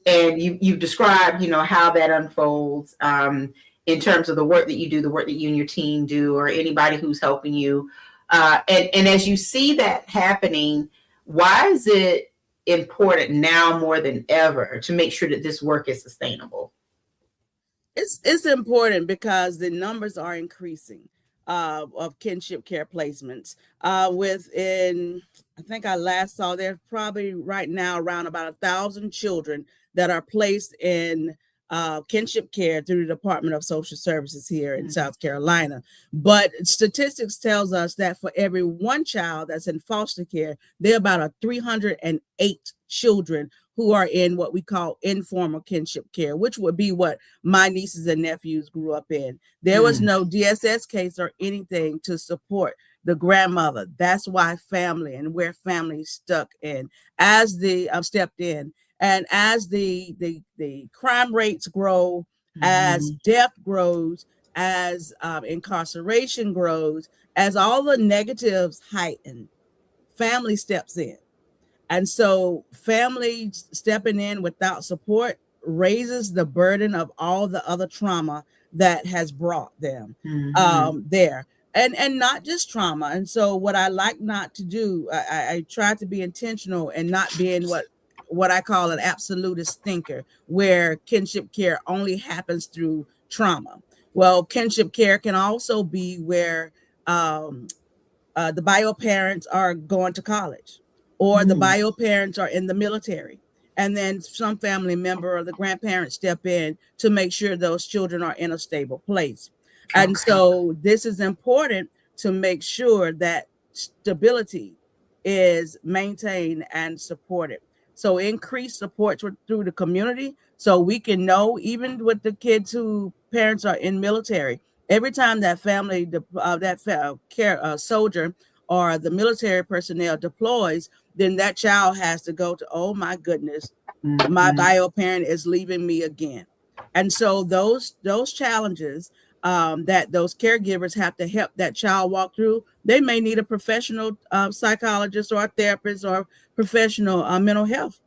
And you've described, how that unfolds in terms of the work that you do, the work that you and your team do, or anybody who's helping you. And as you see that happening, why is it important now more than ever to make sure that this work is sustainable? It's important because the numbers are increasing of kinship care placements. Within, I think I last saw there's probably right now around about 1,000 children that are placed in kinship care through the Department of Social Services here in South Carolina. But statistics tells us that for every one child that's in foster care, there are about 308 children who are in what we call informal kinship care, which would be what my nieces and nephews grew up in. There was no DSS case or anything to support the grandmother. That's why family and where family stuck in as the stepped in. And as the crime rates grow, as death grows, as incarceration grows, as all the negatives heighten, family steps in. And so family stepping in without support raises the burden of all the other trauma that has brought them there. And not just trauma. And so what I like not to do, I try to be intentional and not being what I call an absolutist thinker, where kinship care only happens through trauma. Well, kinship care can also be where the bio parents are going to college, or the bio parents are in the military, and then some family member or the grandparents step in to make sure those children are in a stable place. And so this is important to make sure that stability is maintained and supported. So increased support through the community, so we can know, even with the kids who parents are in military, every time that family, soldier or the military personnel deploys, then that child has to go to, oh my goodness, my bio parent is leaving me again. And so those challenges that those caregivers have to help that child walk through, they may need a professional psychologist or a therapist or professional mental health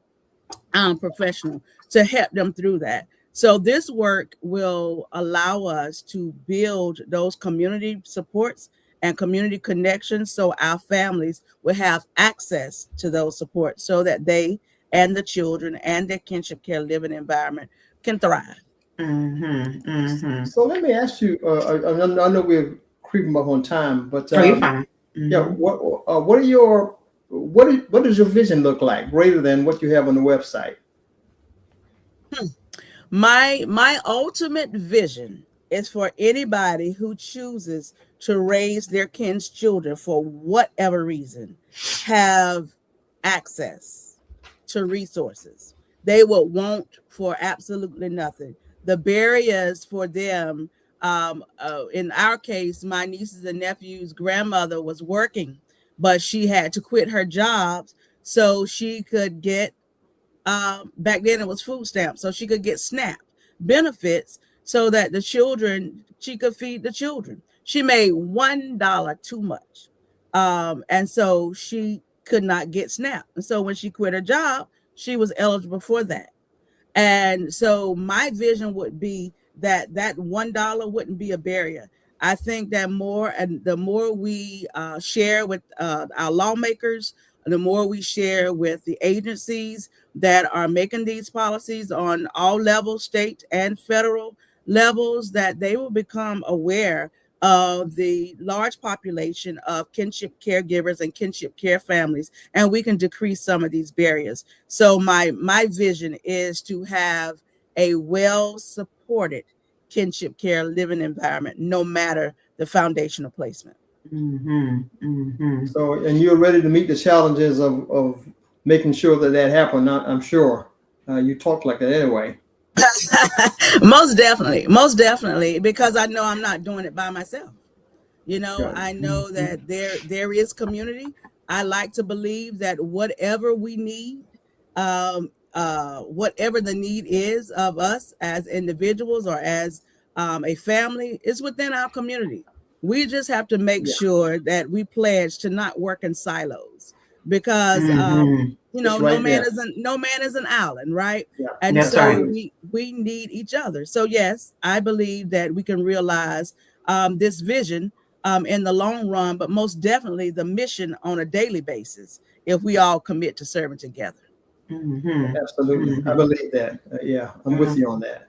professional to help them through that. So this work will allow us to build those community supports and community connections, so our families will have access to those supports, so that they and the children and their kinship care living environment can thrive. So let me ask you, I know we're creeping up on time, but you're fine. yeah, what does your vision look like, greater than what you have on the website? My ultimate vision is for anybody who chooses to raise their kin's children for whatever reason, have access to resources they would want for absolutely nothing. The barriers for them, in our case, my nieces and nephews' grandmother was working, but she had to quit her jobs so she could get, back then it was food stamps, so she could get SNAP benefits so that she could feed the children. She made $1 too much. And so she could not get SNAP. And so when she quit her job, she was eligible for that. And so my vision would be that $1 wouldn't be a barrier. I think that the more we share with our lawmakers, the more we share with the agencies that are making these policies on all levels, state and federal levels, that they will become aware of the large population of kinship caregivers and kinship care families, and we can decrease some of these barriers. So my vision is to have a well-supported kinship care living environment, no matter the foundational placement. So, and you're ready to meet the challenges of making sure that happen. I'm sure you talk like that anyway. Most definitely, because I know I'm not doing it by myself. I know that there is community. I like to believe that whatever we need, whatever the need is of us as individuals or as a family, is within our community. We just have to make sure that we pledge to not work in silos, because no man is an island, right? Yeah. And That's so right. we need each other. So yes, I believe that we can realize this vision in the long run, but most definitely the mission on a daily basis if we all commit to serving together. Absolutely. I believe that. Yeah, I'm with you on that.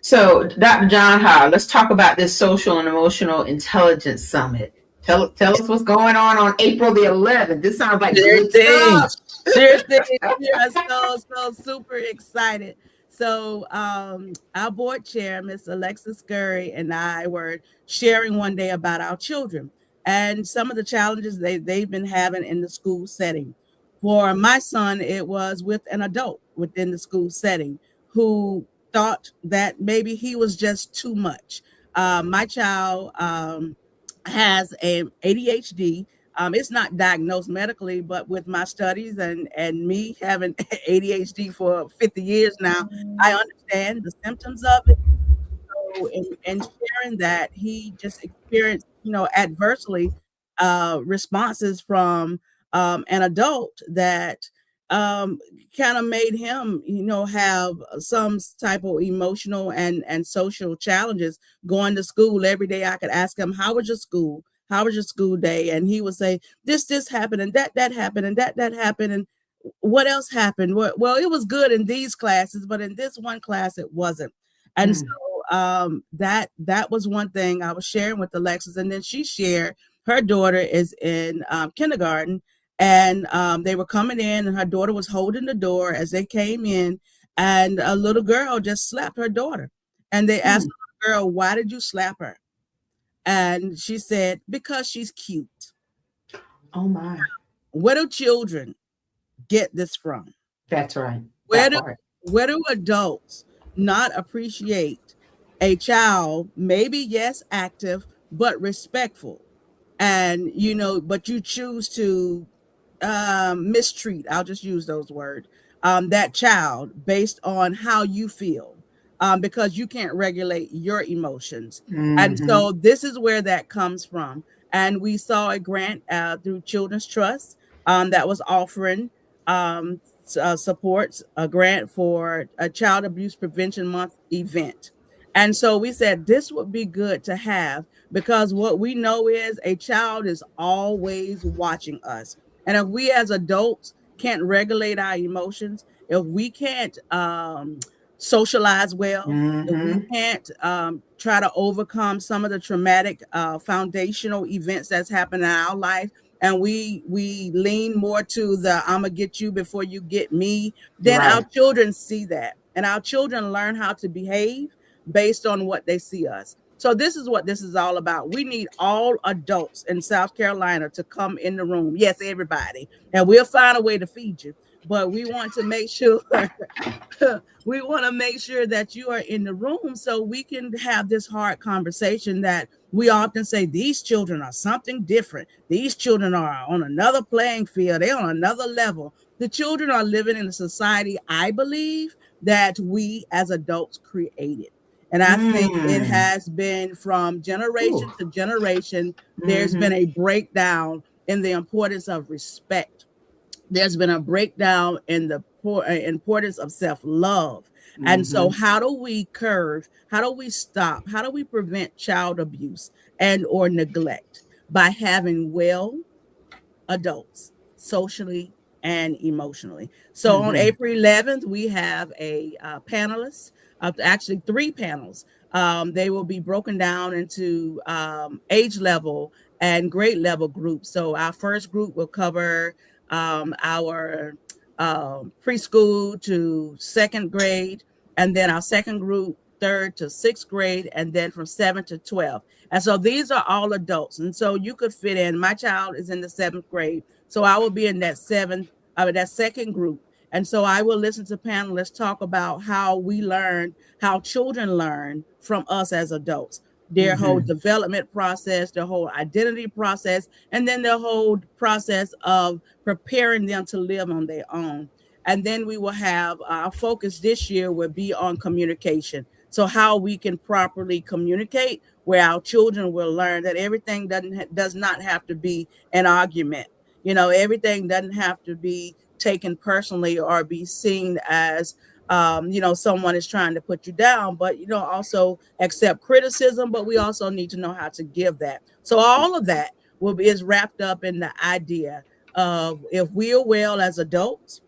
So, Dr. John Howe, let's talk about this Social and Emotional Intelligence Summit. Tell us what's going on April the 11th. This sounds like good stuff. We are so super excited. So our board chair, Miss Alexis Scurry, and I were sharing one day about our children and some of the challenges they've been having in the school setting. For my son, it was with an adult within the school setting who thought that maybe he was just too much. My child has an ADHD. It's not diagnosed medically, but with my studies and me having ADHD for 50 years now, I understand the symptoms of it. So in sharing that, he just experienced, adversely responses from an adult that kind of made him, have some type of emotional and social challenges going to school. Every day I could ask him, how was your school? How was your school day? And he would say, this happened, and that happened, and that happened, and what else happened? Well, it was good in these classes, but in this one class, it wasn't. And so that was one thing I was sharing with Alexis. And then she shared her daughter is in kindergarten, and they were coming in, and her daughter was holding the door as they came in, and a little girl just slapped her daughter. And they asked the girl, why did you slap her? And she said, because she's cute. Oh my. Where do children get this from? That's right. Where do adults not appreciate a child, maybe yes, active, but respectful? And but you choose to mistreat, I'll just use those words, that child based on how you feel, because you can't regulate your emotions. And so this is where that comes from. And we saw a grant through Children's Trust that was offering supports a grant for a Child Abuse Prevention Month event. And so we said this would be good to have, because what we know is a child is always watching us. And if we as adults can't regulate our emotions, if we can't socialize well, if we can't try to overcome some of the traumatic foundational events that's happened in our life, and we lean more to the I'm gonna get you before you get me, then our children see that, and our children learn how to behave based on what they see us. So this is what this is all about. We need all adults in South Carolina to come in the room. Yes, everybody. And we'll find a way to feed you. But we want to make sure that you are in the room so we can have this hard conversation that we often say, these children are something different. These children are on another playing field. They're on another level. The children are living in a society, I believe, that we as adults created. And I think it has been from generation to generation, there's been a breakdown in the importance of respect. There's been a breakdown in the importance of self-love. And so how do we curb, how do we stop, how do we prevent child abuse and or neglect? By having well adults, socially and emotionally. So on April 11th, we have a panelist actually 3 panels. They will be broken down into age level and grade level groups. So our first group will cover our preschool to 2nd grade, and then our second group 3rd to 6th grade, and then from 7 to 12. And so these are all adults. And so you could fit in. My child is in the 7th grade, so I will be in that that second group. And so I will listen to panelists talk about how we learn, how children learn from us as adults, their whole development process, their whole identity process, and then the whole process of preparing them to live on their own. And then we will have our focus this year will be on communication. So how we can properly communicate, where our children will learn that everything does not have to be an argument. You know, everything doesn't have to be taken personally or be seen as someone is trying to put you down, but also accept criticism. But we also need to know how to give that. So all of that is wrapped up in the idea of, if we are well as adults,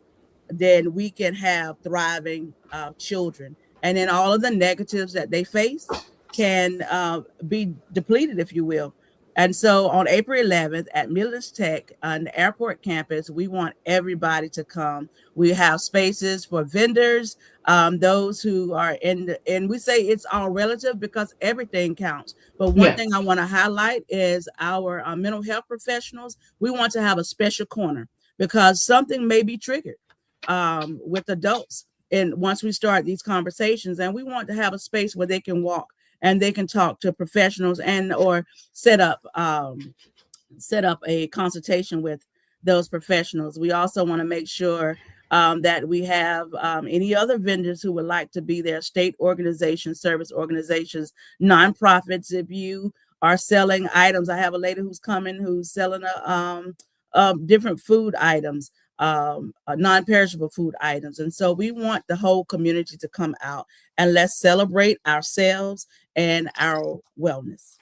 then we can have thriving children, and then all of the negatives that they face can be depleted, if you will. And so on April 11th at Midlands Tech on the airport campus, we want everybody to come. We have spaces for vendors, those who are and we say it's all relative because everything counts. But one thing I want to highlight is our mental health professionals. We want to have a special corner because something may be triggered with adults. And once we start these conversations, and we want to have a space where they can walk and they can talk to professionals and or set up a consultation with those professionals. We also want to make sure that we have any other vendors who would like to be there, state organizations, service organizations, nonprofits. If you are selling items, I have a lady who's coming who's selling different food items, non-perishable food items. And so we want the whole community to come out and let's celebrate ourselves and our wellness.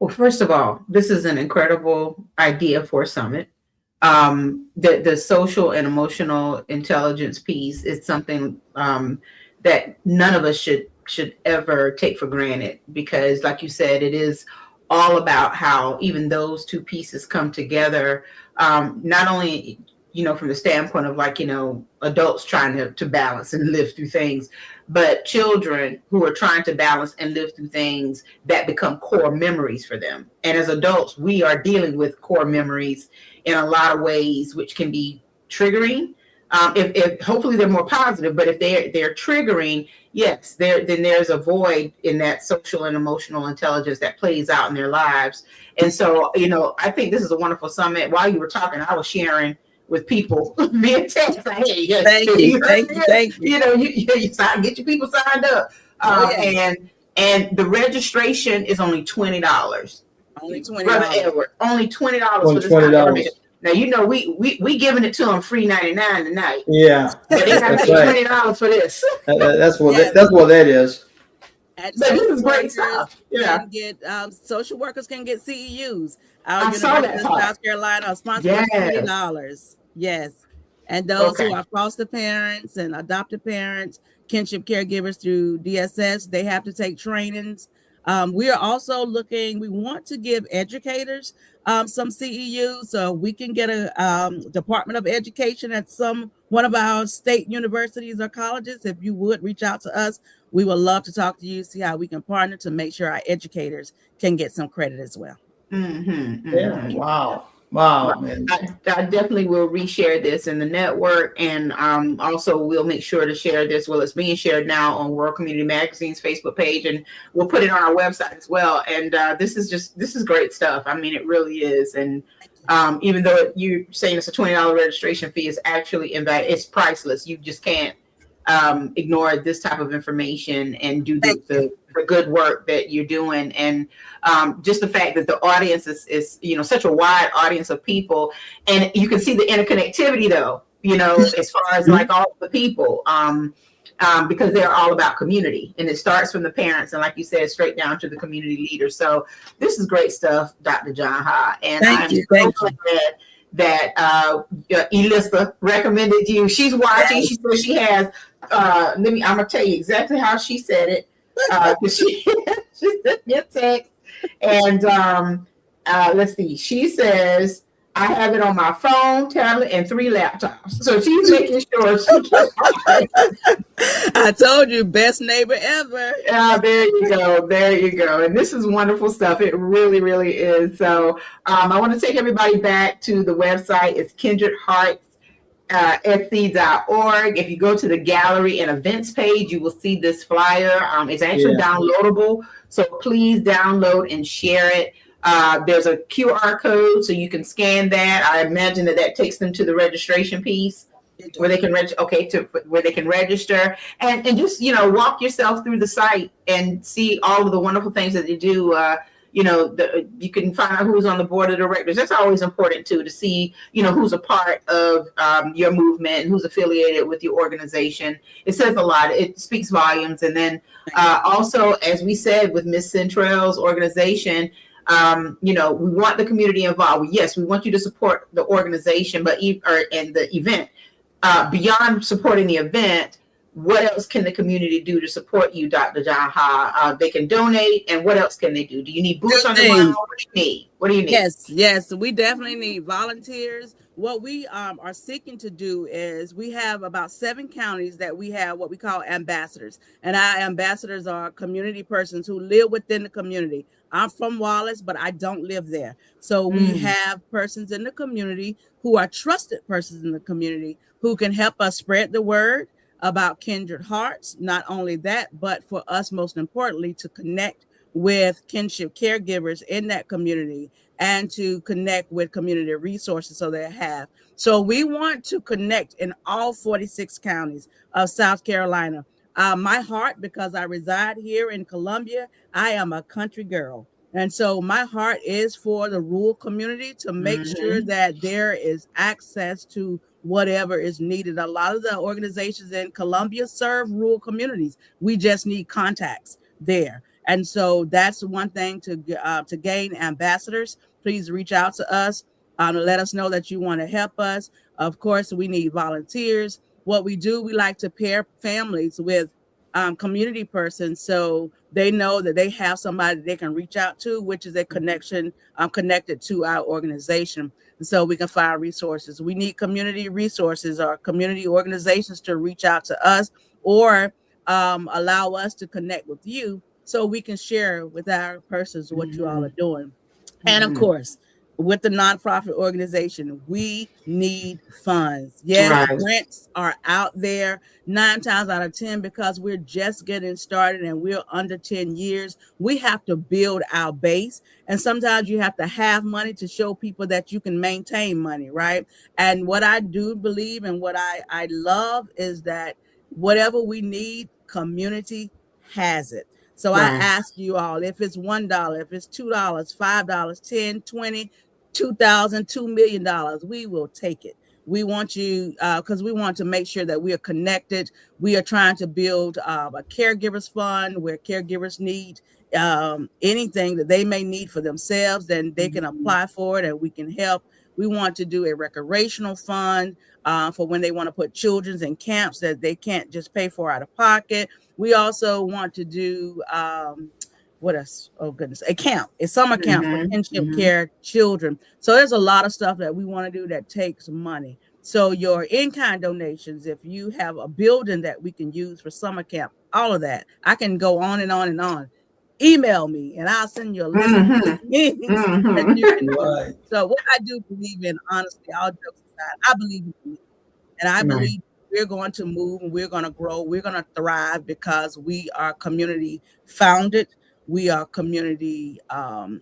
Well, first of all, this is an incredible idea for a summit. The social and emotional intelligence piece is something that none of us should ever take for granted, because like you said, it is all about how even those two pieces come together, not only from the standpoint of adults trying to balance and live through things, but children who are trying to balance and live through things that become core memories for them. And as adults, we are dealing with core memories in a lot of ways, which can be triggering. If hopefully they're more positive, but if they're triggering, yes, then there's a void in that social and emotional intelligence that plays out in their lives. And so, I think this is a wonderful summit. While you were talking, I was sharing with people via text. Like, hey, thank you. You get your people signed up. And the registration is only $20. Only $20. Brother Edward, only $20 for this $20. Now we giving it to them free 99 tonight. Yeah, but they got to pay $20 for this. That's what that is. But this is great stuff. Yeah, can get social workers can get CEUs. I saw that. South Carolina are sponsored $20. Yes, and those who are foster parents and adopted parents, kinship caregivers through DSS, they have to take trainings. We are also we want to give educators some CEUs, so we can get a Department of Education at one of our state universities or colleges. If you would reach out to us, we would love to talk to you, see how we can partner to make sure our educators can get some credit as well. Yeah, wow, man. I definitely will reshare this in the network, and also we'll make sure to share this. Well, it's being shared now on World Community Magazine's Facebook page, and we'll put it on our website as well. And this is great stuff. I mean, it really is. And even though you're saying it's a $20 registration fee, it's actually it's priceless. You just can't ignore this type of information and do the good work that you're doing. And just the fact that the audience is such a wide audience of people, and you can see the interconnectivity though, as far as like all the people, because they're all about community, and it starts from the parents, and like you said, straight down to the community leaders. So this is great stuff, Dr. Janna, and I'm so glad that Elissa recommended you. She's watching. She says she has. I'm gonna tell you exactly how she said it. Because she sent me a text, and let's see. She says, I have it on my phone, tablet, and 3 laptops. So she's making sure she can. I told you, best neighbor ever. There you go. There you go. And this is wonderful stuff. It really, really is. So I want to take everybody back to the website. It's kindredhearts.sc.org. If you go to the gallery and events page, you will see this flyer. It's actually downloadable. So please download and share it. There's a QR code, so you can scan that. I imagine that takes them to the registration piece where they can where they can register and just, walk yourself through the site and see all of the wonderful things that they do. You can find out who's on the board of directors. That's always important too, to see, who's a part of your movement and who's affiliated with your organization. It says a lot. It speaks volumes. And then also, as we said, with Miss Syntrell's organization, we want the community involved. Yes, we want you to support the organization, and the event. Beyond supporting the event, what else can the community do to support you, Dr. Janna? They can donate, and what else can they do? Do you need boots on the ground? What do you need? What do you need? Yes, we definitely need volunteers. What we are seeking to do is we have about 7 counties that we have what we call ambassadors, and our ambassadors are community persons who live within the community. I'm from Wallace, but I don't live there. So we have persons in the community who are trusted persons in the community who can help us spread the word about Kindred Hearts. Not only that, but for us, most importantly, to connect with kinship caregivers in that community and to connect with community resources so we want to connect in all 46 counties of South Carolina. My heart, because I reside here in Columbia, I am a country girl. And so my heart is for the rural community to make sure that there is access to whatever is needed. A lot of the organizations in Columbia serve rural communities. We just need contacts there. And so that's one thing to gain ambassadors. Please reach out to us. Let us know that you want to help us. Of course, we need volunteers. What we do, we like to pair families with community persons so they know that they have somebody they can reach out to, which is a connection connected to our organization. And so we can find resources. We need community resources or community organizations to reach out to us or allow us to connect with you so we can share with our persons what you all are doing. And of course, with the nonprofit organization, we need funds. Yes, grants are out there 9 times out of 10 because we're just getting started and we're under 10 years. We have to build our base. And sometimes you have to have money to show people that you can maintain money, right? And what I do believe and what I love is that whatever we need, community has it. So I ask you all, if it's $1, if it's $2, $5, 10, 20, 2,000, $2 million, we will take it. We want you, because we want to make sure that we are connected. We are trying to build a caregivers fund where caregivers need anything that they may need for themselves, then they can apply for it and we can help. We want to do a recreational fund for when they want to put children in camps that they can't just pay for out of pocket. We also want to do what else? Oh goodness, a summer camp for kinship care children. So there's a lot of stuff that we want to do that takes money. So your in-kind donations, if you have a building that we can use for summer camp, all of that, I can go on and on and on. Email me and I'll send you a list of things that you can do. So what I do believe in, honestly, all jokes aside, I believe in it. And I believe we're going to move and we're going to grow. We're going to thrive because we are community founded. We are community, our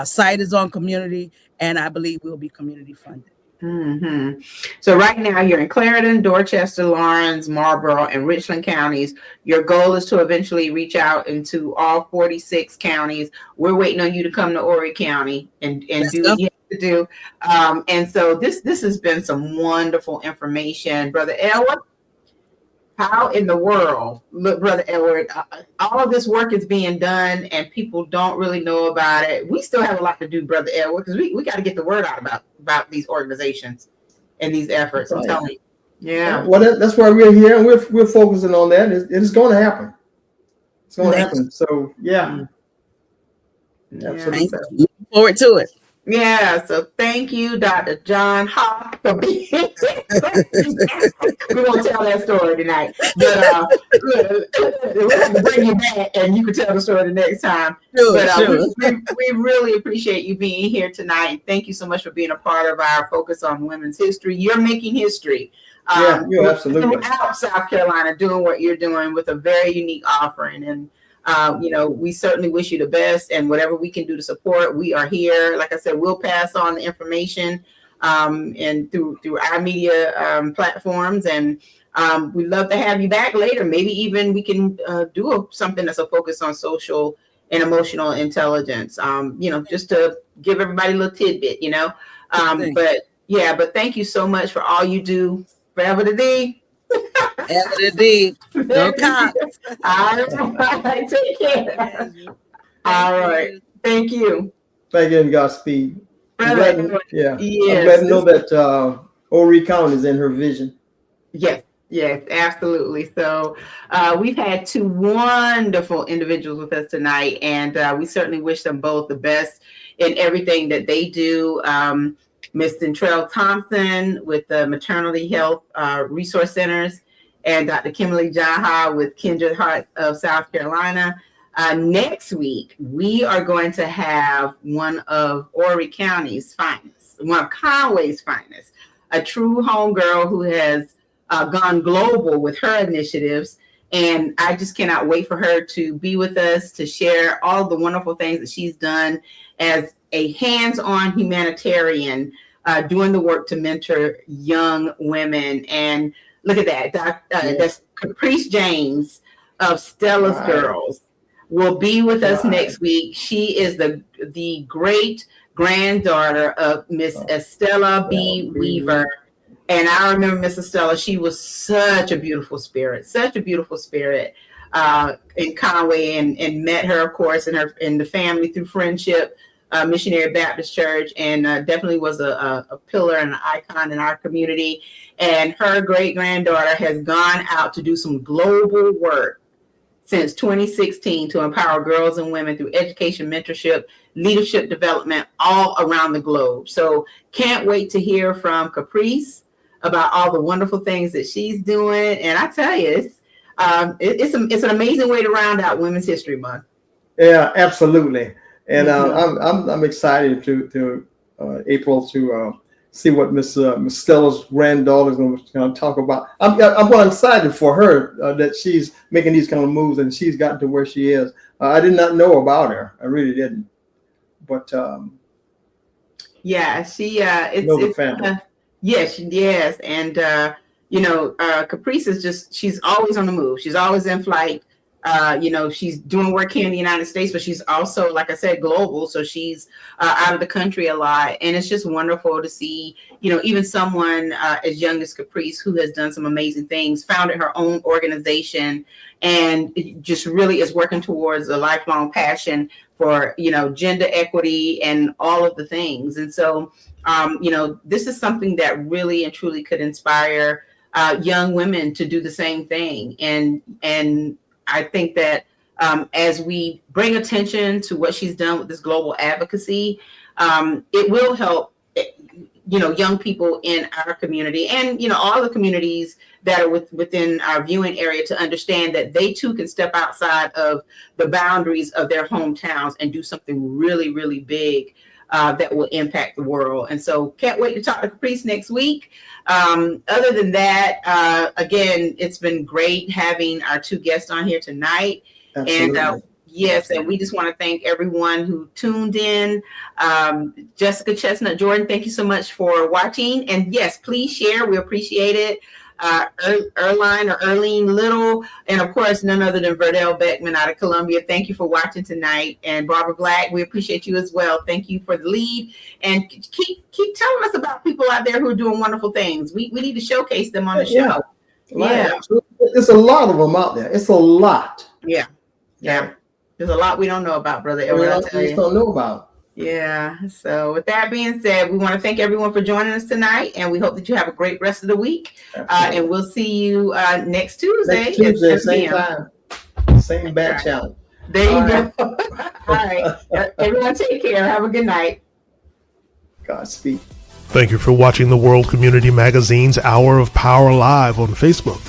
site is on community, and I believe we'll be community funded. So right now you're in Clarendon, Dorchester, Lawrence, Marlboro, and Richland counties. Your goal is to eventually reach out into all 46 counties. We're waiting on you to come to Horry County and do what you have to do. And so this has been some wonderful information, Brother Elwood. How in the world, look, Brother Edward, all of this work is being done and people don't really know about it. We still have a lot to do, Brother Edward, because we got to get the word out about these organizations and these efforts. I'm telling you. Yeah. Well, that's why we're here, and we're focusing on that. It's going to happen. It's going to happen. So, yeah. Absolutely. Looking forward to it. Yeah, so thank you, Dr. John Hawk, for being here. We won't tell that story tonight, but we'll have to bring you back and you can tell the story the next time. Sure. We really appreciate you being here tonight. Thank you so much for being a part of our focus on women's history. You're making history. You're absolutely out South Carolina doing what you're doing with a very unique offering. And we certainly wish you the best, and whatever we can do to support, we are here. Like I said, we'll pass on the information and through our media platforms, and we'd love to have you back later. Maybe even we can do something that's a focus on social and emotional intelligence. Just to give everybody a little tidbit. But thank you so much for all you do. Forever to thee. Ever to thee. Go Cops. All right. Take care. All right. Thank you. Thank you, and Godspeed. I'm glad to know that Horry County is in her vision. Yes, absolutely. So we've had two wonderful individuals with us tonight, and we certainly wish them both the best in everything that they do. Ms. Syntrell Thompson with the Maternity Health Resource Centers, and Dr. Kimberly Janna with Kindred Heart of South Carolina. Next week, we are going to have one of Horry County's finest, one of Conway's finest, a true homegirl who has gone global with her initiatives. And I just cannot wait for her to be with us to share all the wonderful things that she's done as a hands-on humanitarian doing the work to mentor young women. And look at that. That's Caprice James of Stella's Girls will be with us next week. She is the great granddaughter of Miss Estella B. Weaver. And I remember Miss Estella, she was such a beautiful spirit in Conway, and met her, of course, in the family through Friendship Missionary Baptist Church, and definitely was a pillar and an icon in our community. And her great granddaughter has gone out to do some global work since 2016 to empower girls and women through education, mentorship, leadership development all around the globe. So can't wait to hear from Caprice about all the wonderful things that she's doing. And I tell you, it's an amazing way to round out Women's History Month. Yeah, absolutely. And I'm excited to April to see what Miss Stella's granddaughter is going to talk about. I'm excited for her that she's making these kind of moves and she's gotten to where she is. I did not know about her. I really didn't. But it's family. Yes. And Caprice is she's always on the move. She's always in flight. She's doing work here in the United States, but she's also, like I said, global. So she's out of the country a lot. And it's just wonderful to see, even someone as young as Caprice, who has done some amazing things, founded her own organization, and just really is working towards a lifelong passion for, gender equity and all of the things. And so, this is something that really and truly could inspire young women to do the same thing. And I think that as we bring attention to what she's done with this global advocacy, it will help, young people in our community and, all the communities that are within our viewing area to understand that they too can step outside of the boundaries of their hometowns and do something really, really big that will impact the world. And so can't wait to talk to Caprice next week. Other than that, again, it's been great having our two guests on here tonight. Absolutely. And and we just want to thank everyone who tuned in. Jessica Chestnut Jordan, thank you so much for watching. And yes, please share. We appreciate it. Erline Little, and of course, none other than Verdell Beckman out of Columbia. Thank you for watching tonight. And Barbara Black, we appreciate you as well. Thank you for the lead. And keep telling us about people out there who are doing wonderful things. We need to showcase them on the show. Yeah. There's a lot of them out there. It's a lot. Yeah. There's a lot we don't know about, Brother We Edward. I'll tell you. don't know about. Yeah. So with that being said, we want to thank everyone for joining us tonight, and we hope that you have a great rest of the week. And we'll see you next Tuesday. Next Tuesday, at 7 same p.m. time, same bat challenge. There you go. All right. Everyone take care. Have a good night. Godspeed. Thank you for watching the World Community Magazine's Hour of Power Live on Facebook.